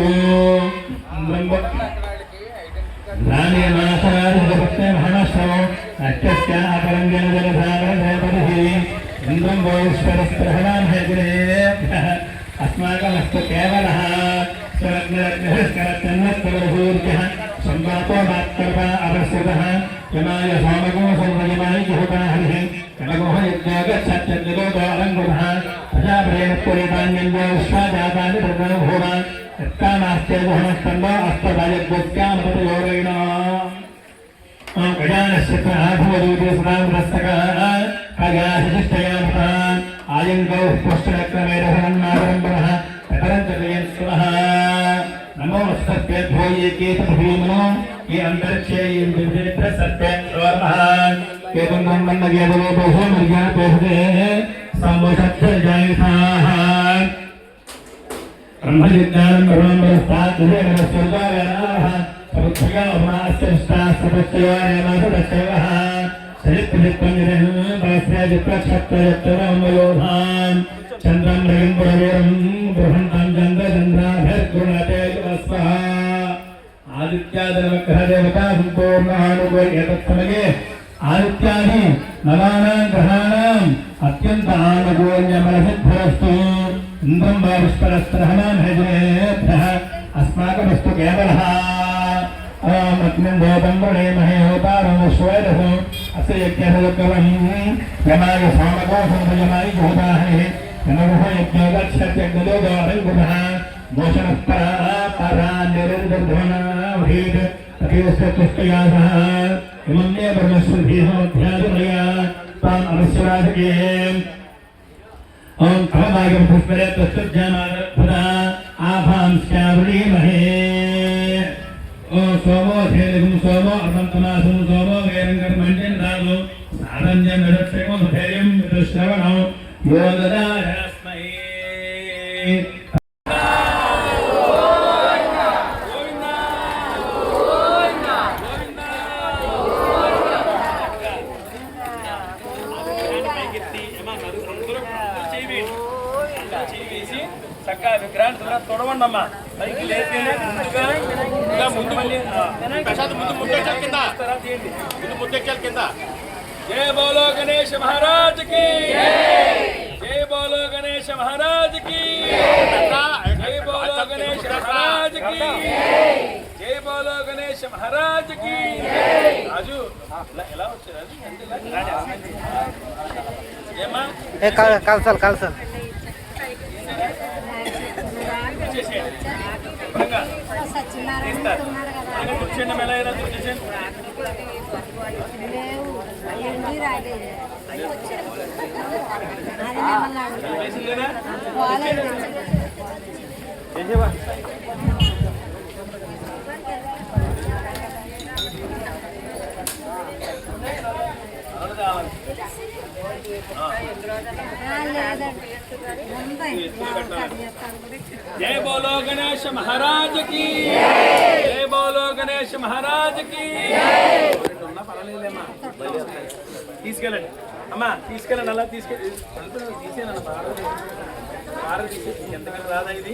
नान्यमासराधिपत्य महाश्रमो अत्यस्य अपरञ्जन जलधारधपतिः इन्द्रं वैश्वरस्त्रहणान् हेग्रेभ्यः अस्माकमस्तु केवलः स्वरग्नरग्नस्करत्यन्नत्वरसूर्यः संवातो मात्कर्ता अपश्रुतः यमाय सोमगो सर्वयमाय जुहुता हरिः कनगोह यज्ञागच्छत्यज्ञलोको अलङ्कृतः प्रजापतेनपुरितान्यन्यो विश्वाजातानि प्रजनभूमा यत्कामास्त्यजुहनस्तम्बो अस्तदायज्ञस्यामपतयोरेण गजानस्य आधुवदूते सदामृतस्तकः खगाशिष्टयामः आयङ्गौः पुष्टचक्रमेरहरन्नादरम्बरः तकरञ्चकयन् स्वः नमो सत्यभ्यो ये केतभीमनो ये अन्तरिक्षे इन्द्रियेभ्यः सत्यत्वमः केवलं ब्रह्मण्यज्ञातलोपो मर्यादेभे सम्मोषत्सर्जायुधाः ब्रह्मविज्ञानं ब्रह्मस्ताद्धिरेणस्वर्गायनाः समुद्रयामास्यष्टास्तपश्चयायमासदश्चयः सरित्पदित्पन्निरहं चन्द्रं रविं बृहन्तं चन्द्रचन्द्राभिर्गुणते स्वः आदित्यादिनवग्रहदेवता सम्पूर्णानुकूल्यतत्समये आदित्यादि नवानां ग्रहाणाम् अत्यन्त आनुकूल्यमलसिद्धरस्तु इन्द्रं वा विश्वरस्त्रहणान् हेजनेभ्यः अस्माकमस्तु केवलः अग्निं देवं वृणीमहे होतारं विश्वेदः अस्य यज्ञसदुर्गवं यमाय सोमकोशं यमाय जुहुताहनिः यमगुह यज्ञो गच्छत्यग्निलोको अलङ्कृतः मोषणस्परा परा निरन्तर्ध्वनाभीत् अतीवस्य तुष्टयासः इमं मे ब्रह्मश्रुधीहोऽध्यासमया ताम् अवश्यराजके ॐ अहमागं पुष्परे तस्तुज्जामादर्भदा आभां स्यावृणीमहे ॐ सोमो धेनुं सोमो अर्पन्तमासं सोमो वेरङ्कर्मण्यं दासो सारण्यं नरक्षेमो धैर्यं विदुश्रवणो यो ददास्मै చక్కగా విగ్రహాన్ని దూరం తొడవండమ్మా పైకి లేస్తేనే ఇంకా ముందు మళ్ళీ ప్రసాద్ ముందు ముద్దెచ్చాలి కింద ముందు ముద్దెచ్చాలి కింద జయ బోలో గణేష్ మహారాజ్ కి జయ బోలో గణేష్ మహారాజ్ కి జయ బోలో గణేష్ మహారాజ్ కి జయ బోలో గణేష్ మహారాజ్ కి రాజు ఎలా వచ్చారు ఏమా కల్సల్ కల్సల్ వచ్చేసేయండి తీస్తా అలాగే తుడిచేయండి ఎలా అయినా తుడిచేయండి వేసిందేనా చేసేవా जय बोलो गणेश महाराज की जय बोलो गणेश महाराज की తీసుకెళ్ళండి అమ్మా తీసుకెళ్ళండి అలా తీసేనన్న భారత ఎంతకన్నా రాదా ఇది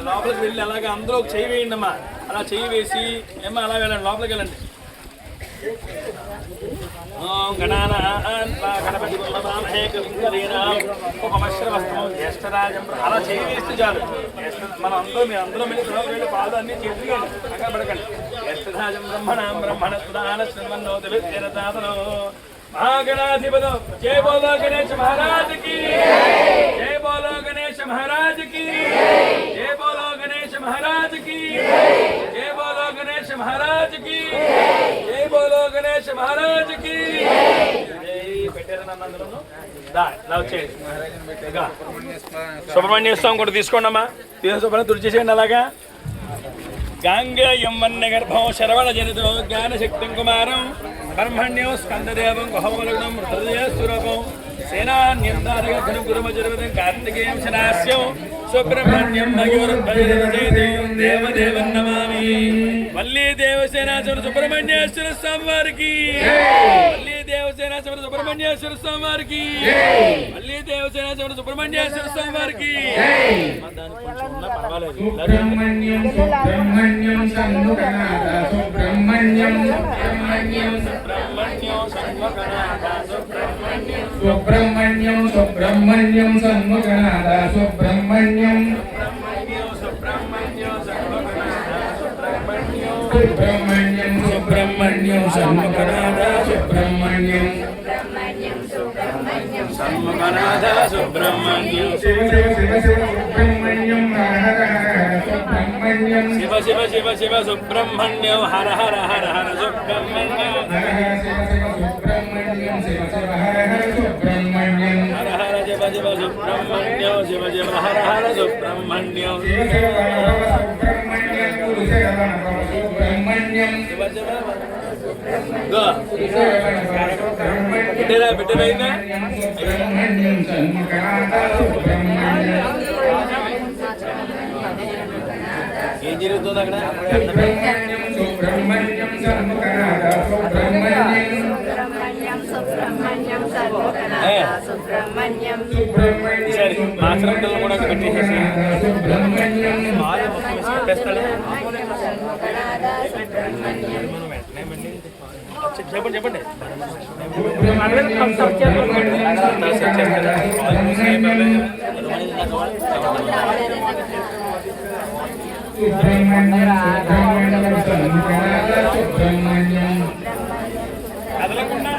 లోపలికి వెళ్ళి అలాగే అందరూ ఒక చెయ్యి వేయండి అమ్మా అలా చెయ్యి వేసి ఏమో అలా వెళ్ళండి లోపలికి వెళ్ళండి ఓం గణపతి జ్యేష్ఠరాజం అలా చేయి వేస్తే చాలు మన అందరూ మీరు అందరూ వెళ్ళి పాలు అన్ని చేతులు అక్కడ పడకండి జ్యేష్ఠరాజం బ్రహ్మణం బ్రహ్మణ సుధాన శ్రీమన్నోదను महागणाधिपतो जय बोलो गणेश महाराज की जय बोलो गणेश महाराज की जय बोलो गणेश महाराज की जय बोलो गणेश महाराज की जय बोलो गणेश महाराज की సుబ్రహ్మణ్య స్వామి కూడా తీసుకోండమ్మా తీసుకుని తుడిచేసేయండి అలాగా गांगेयं वन्यगर्भो शरवणजनितो ज्ञानशक्तिं कुमारं ब्रह्मण्यो स्कन्ददेवं गुहमलग्नं हृदयस्वरूपं सेनान्यन्तारकघनं गुरुमजरवदं कार्तिकेयं शनास्यं सुब्रह्मण्यं मयूरध्वजनिर्जयदेवं देवदेवं नमामि वल्ली देवसेनासुर सुब्रह्मण्येश्वर स्वामी की वल्ली देवसेनासुर सुब्रह्मण्येश्वर स्वामी की वल्ली देवसेनासुर सुब्रह्मण्येश्वर स्वामी की सुब्रह्मण्यं सुब्रह्मण्यं सन्मुखनाथ सुब्रह्मण्यं सुब्रह्मण्यं सुब्रह्मण्यं सुब्रह्मण्यं सन्मुखनाथ सुब्रह्मण्यं सुब्रह्मण्यं सुब्रह्मण्यं सन्मुखनाथ सुब्रह्मण्यं सन्मुखनाथ सुब्रह्मण्यं सुब्रह्मण्यं हर हर सुब्रह्मण्यं शिव शिव शिव शिव सुब्रह्मण्यं हर हर हर हर सुब्रह्मण्यं सुब्रह्मण्यं शिव शिव हर हर सुब्रह्मण्यं हर हर शिव शिव सुब्रह्मण्यं शिव शिव हर हर सुब्रह्मण्यं सुब्रह्मण्यं सुब्रह्मण्यं शिव शिव बिटेरा बिटेरा इतना सुब्रह्मण्यं सन्मुखनाथ सुब्रह्मण्यं ఏం జరుగుతుంది అక్కడ सुब्रह्मण्यं सन्मुखनाथ सुब्रह्मण्यं సరే మాత్రం కూడా పెట్టేసేసి सुब्रह्मण्यं పెట్టేస్తాడు చెప్పండి చెప్పండి కదలకుండా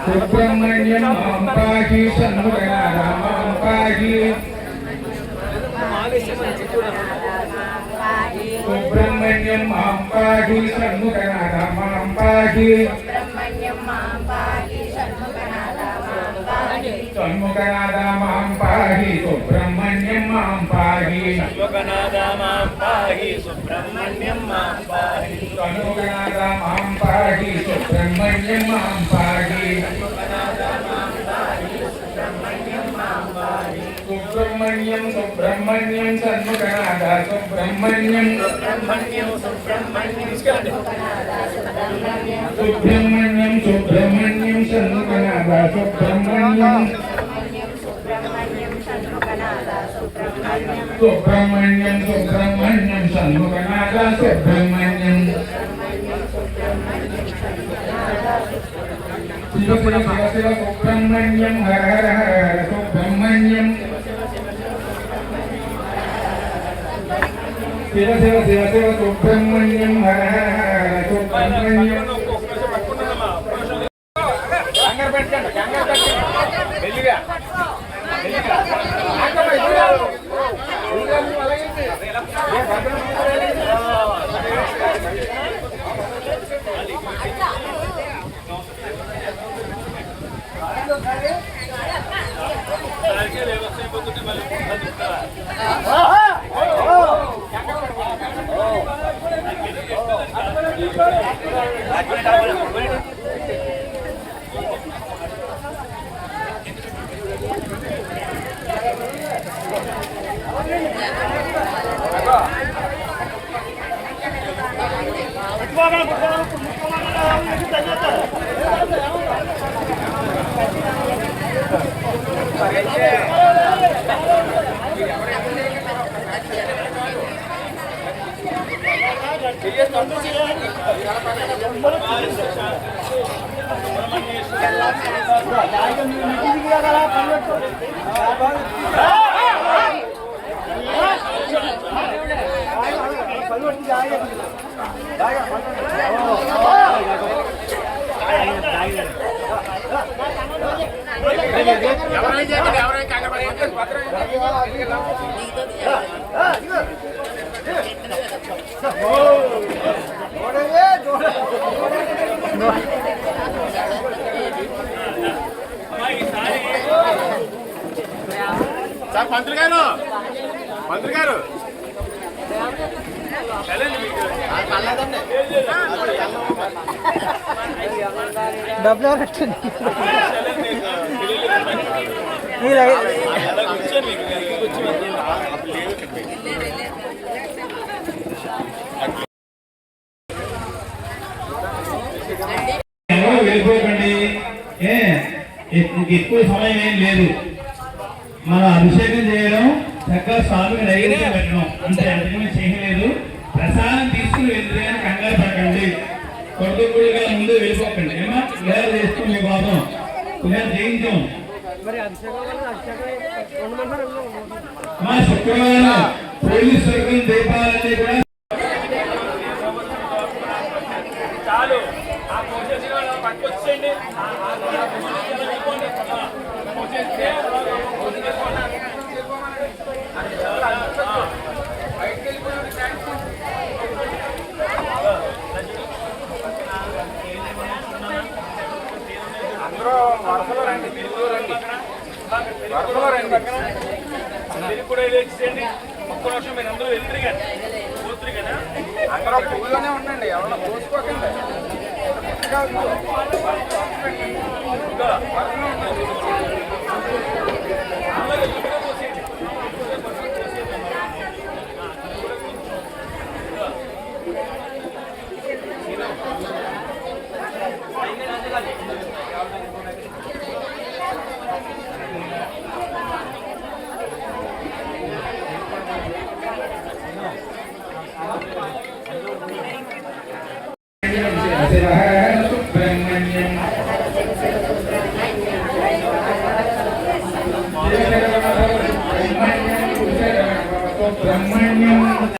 सुब्रह्मण्यं अंबाजी सन्मुखनाथ अंबाजी सुब्रह्मण्यं अंबाजी सन्मुखनाथ अंबाजी सन्मुखनाथ अंबाजी सुब्रह्मण्यं अंबाजी సర్వగణాద మాం పాహి సుబ్రహ్మణ్యం మాం పాహి सन्मुखनाथ अंबाजी सुब्रह्मण्यं अंबाजी सुब्रह्मण्यं सुब्रह्मण्यं सन्मुखनाथ सुब्रह्मण्यं సుబ్రహ్మణ్యం సుబ్రహ్మణ్యం తీసుకెళ్ళండి सुब्रह्मण्यं सुब्रह्मण्यं सन्मुखनाथ सुब्रह्मण्यं सुब्रह्मण्यं सुब्रह्मण्यं सन्मुखनाथ सुब्रह्मण्यं शिव शिव शिव शिव सुब्रह्मण्यं हर हर हर हर सुब्रह्मण्यं शिव शिव शिव शिव सुब्रह्मण्यं हर हर हर हर सुब्रह्मण्यं మెల్లిగా సార్ మంత్రి గారు డబ్బులు ఎవరు పెట్టండి ఎవరు వెళ్ళిపోకండి. ఎక్కువ సమయం ఏం లేదు. మనం అభిషేకం చేయడం, చక్కగా స్వామికి నైవేద్యం పెట్టడం అంతే, అంతకమే చేయలేదు. ప్రసాదం తీసుకుని వెళ్తే అని కంగారు పడకండి. కొడుకుగా ముందు వెళ్ళిపోకండి. ఏమా ఇలా చేస్తూ మీ బాబం ఇలా చేయించాం. మా శుక్రవారం పోలీసు వర్గం దీపాలన్నీ కూడా చాలు. ఆ పోసేసి పట్టుకొచ్చేయండి. అందరూ వరసలో రండి, తిరుగులో రండి, వరసలో రండి. మీరు కూడా ఇచ్చేయండి. ఒక్క నిమిషం మీరు అందరూ వెళ్తారు కదా, పోతురు కదా, అందరూ పువ్వులోనే ఉండండి. ఎవరన్నా పోసుకోకండి. ఇంకా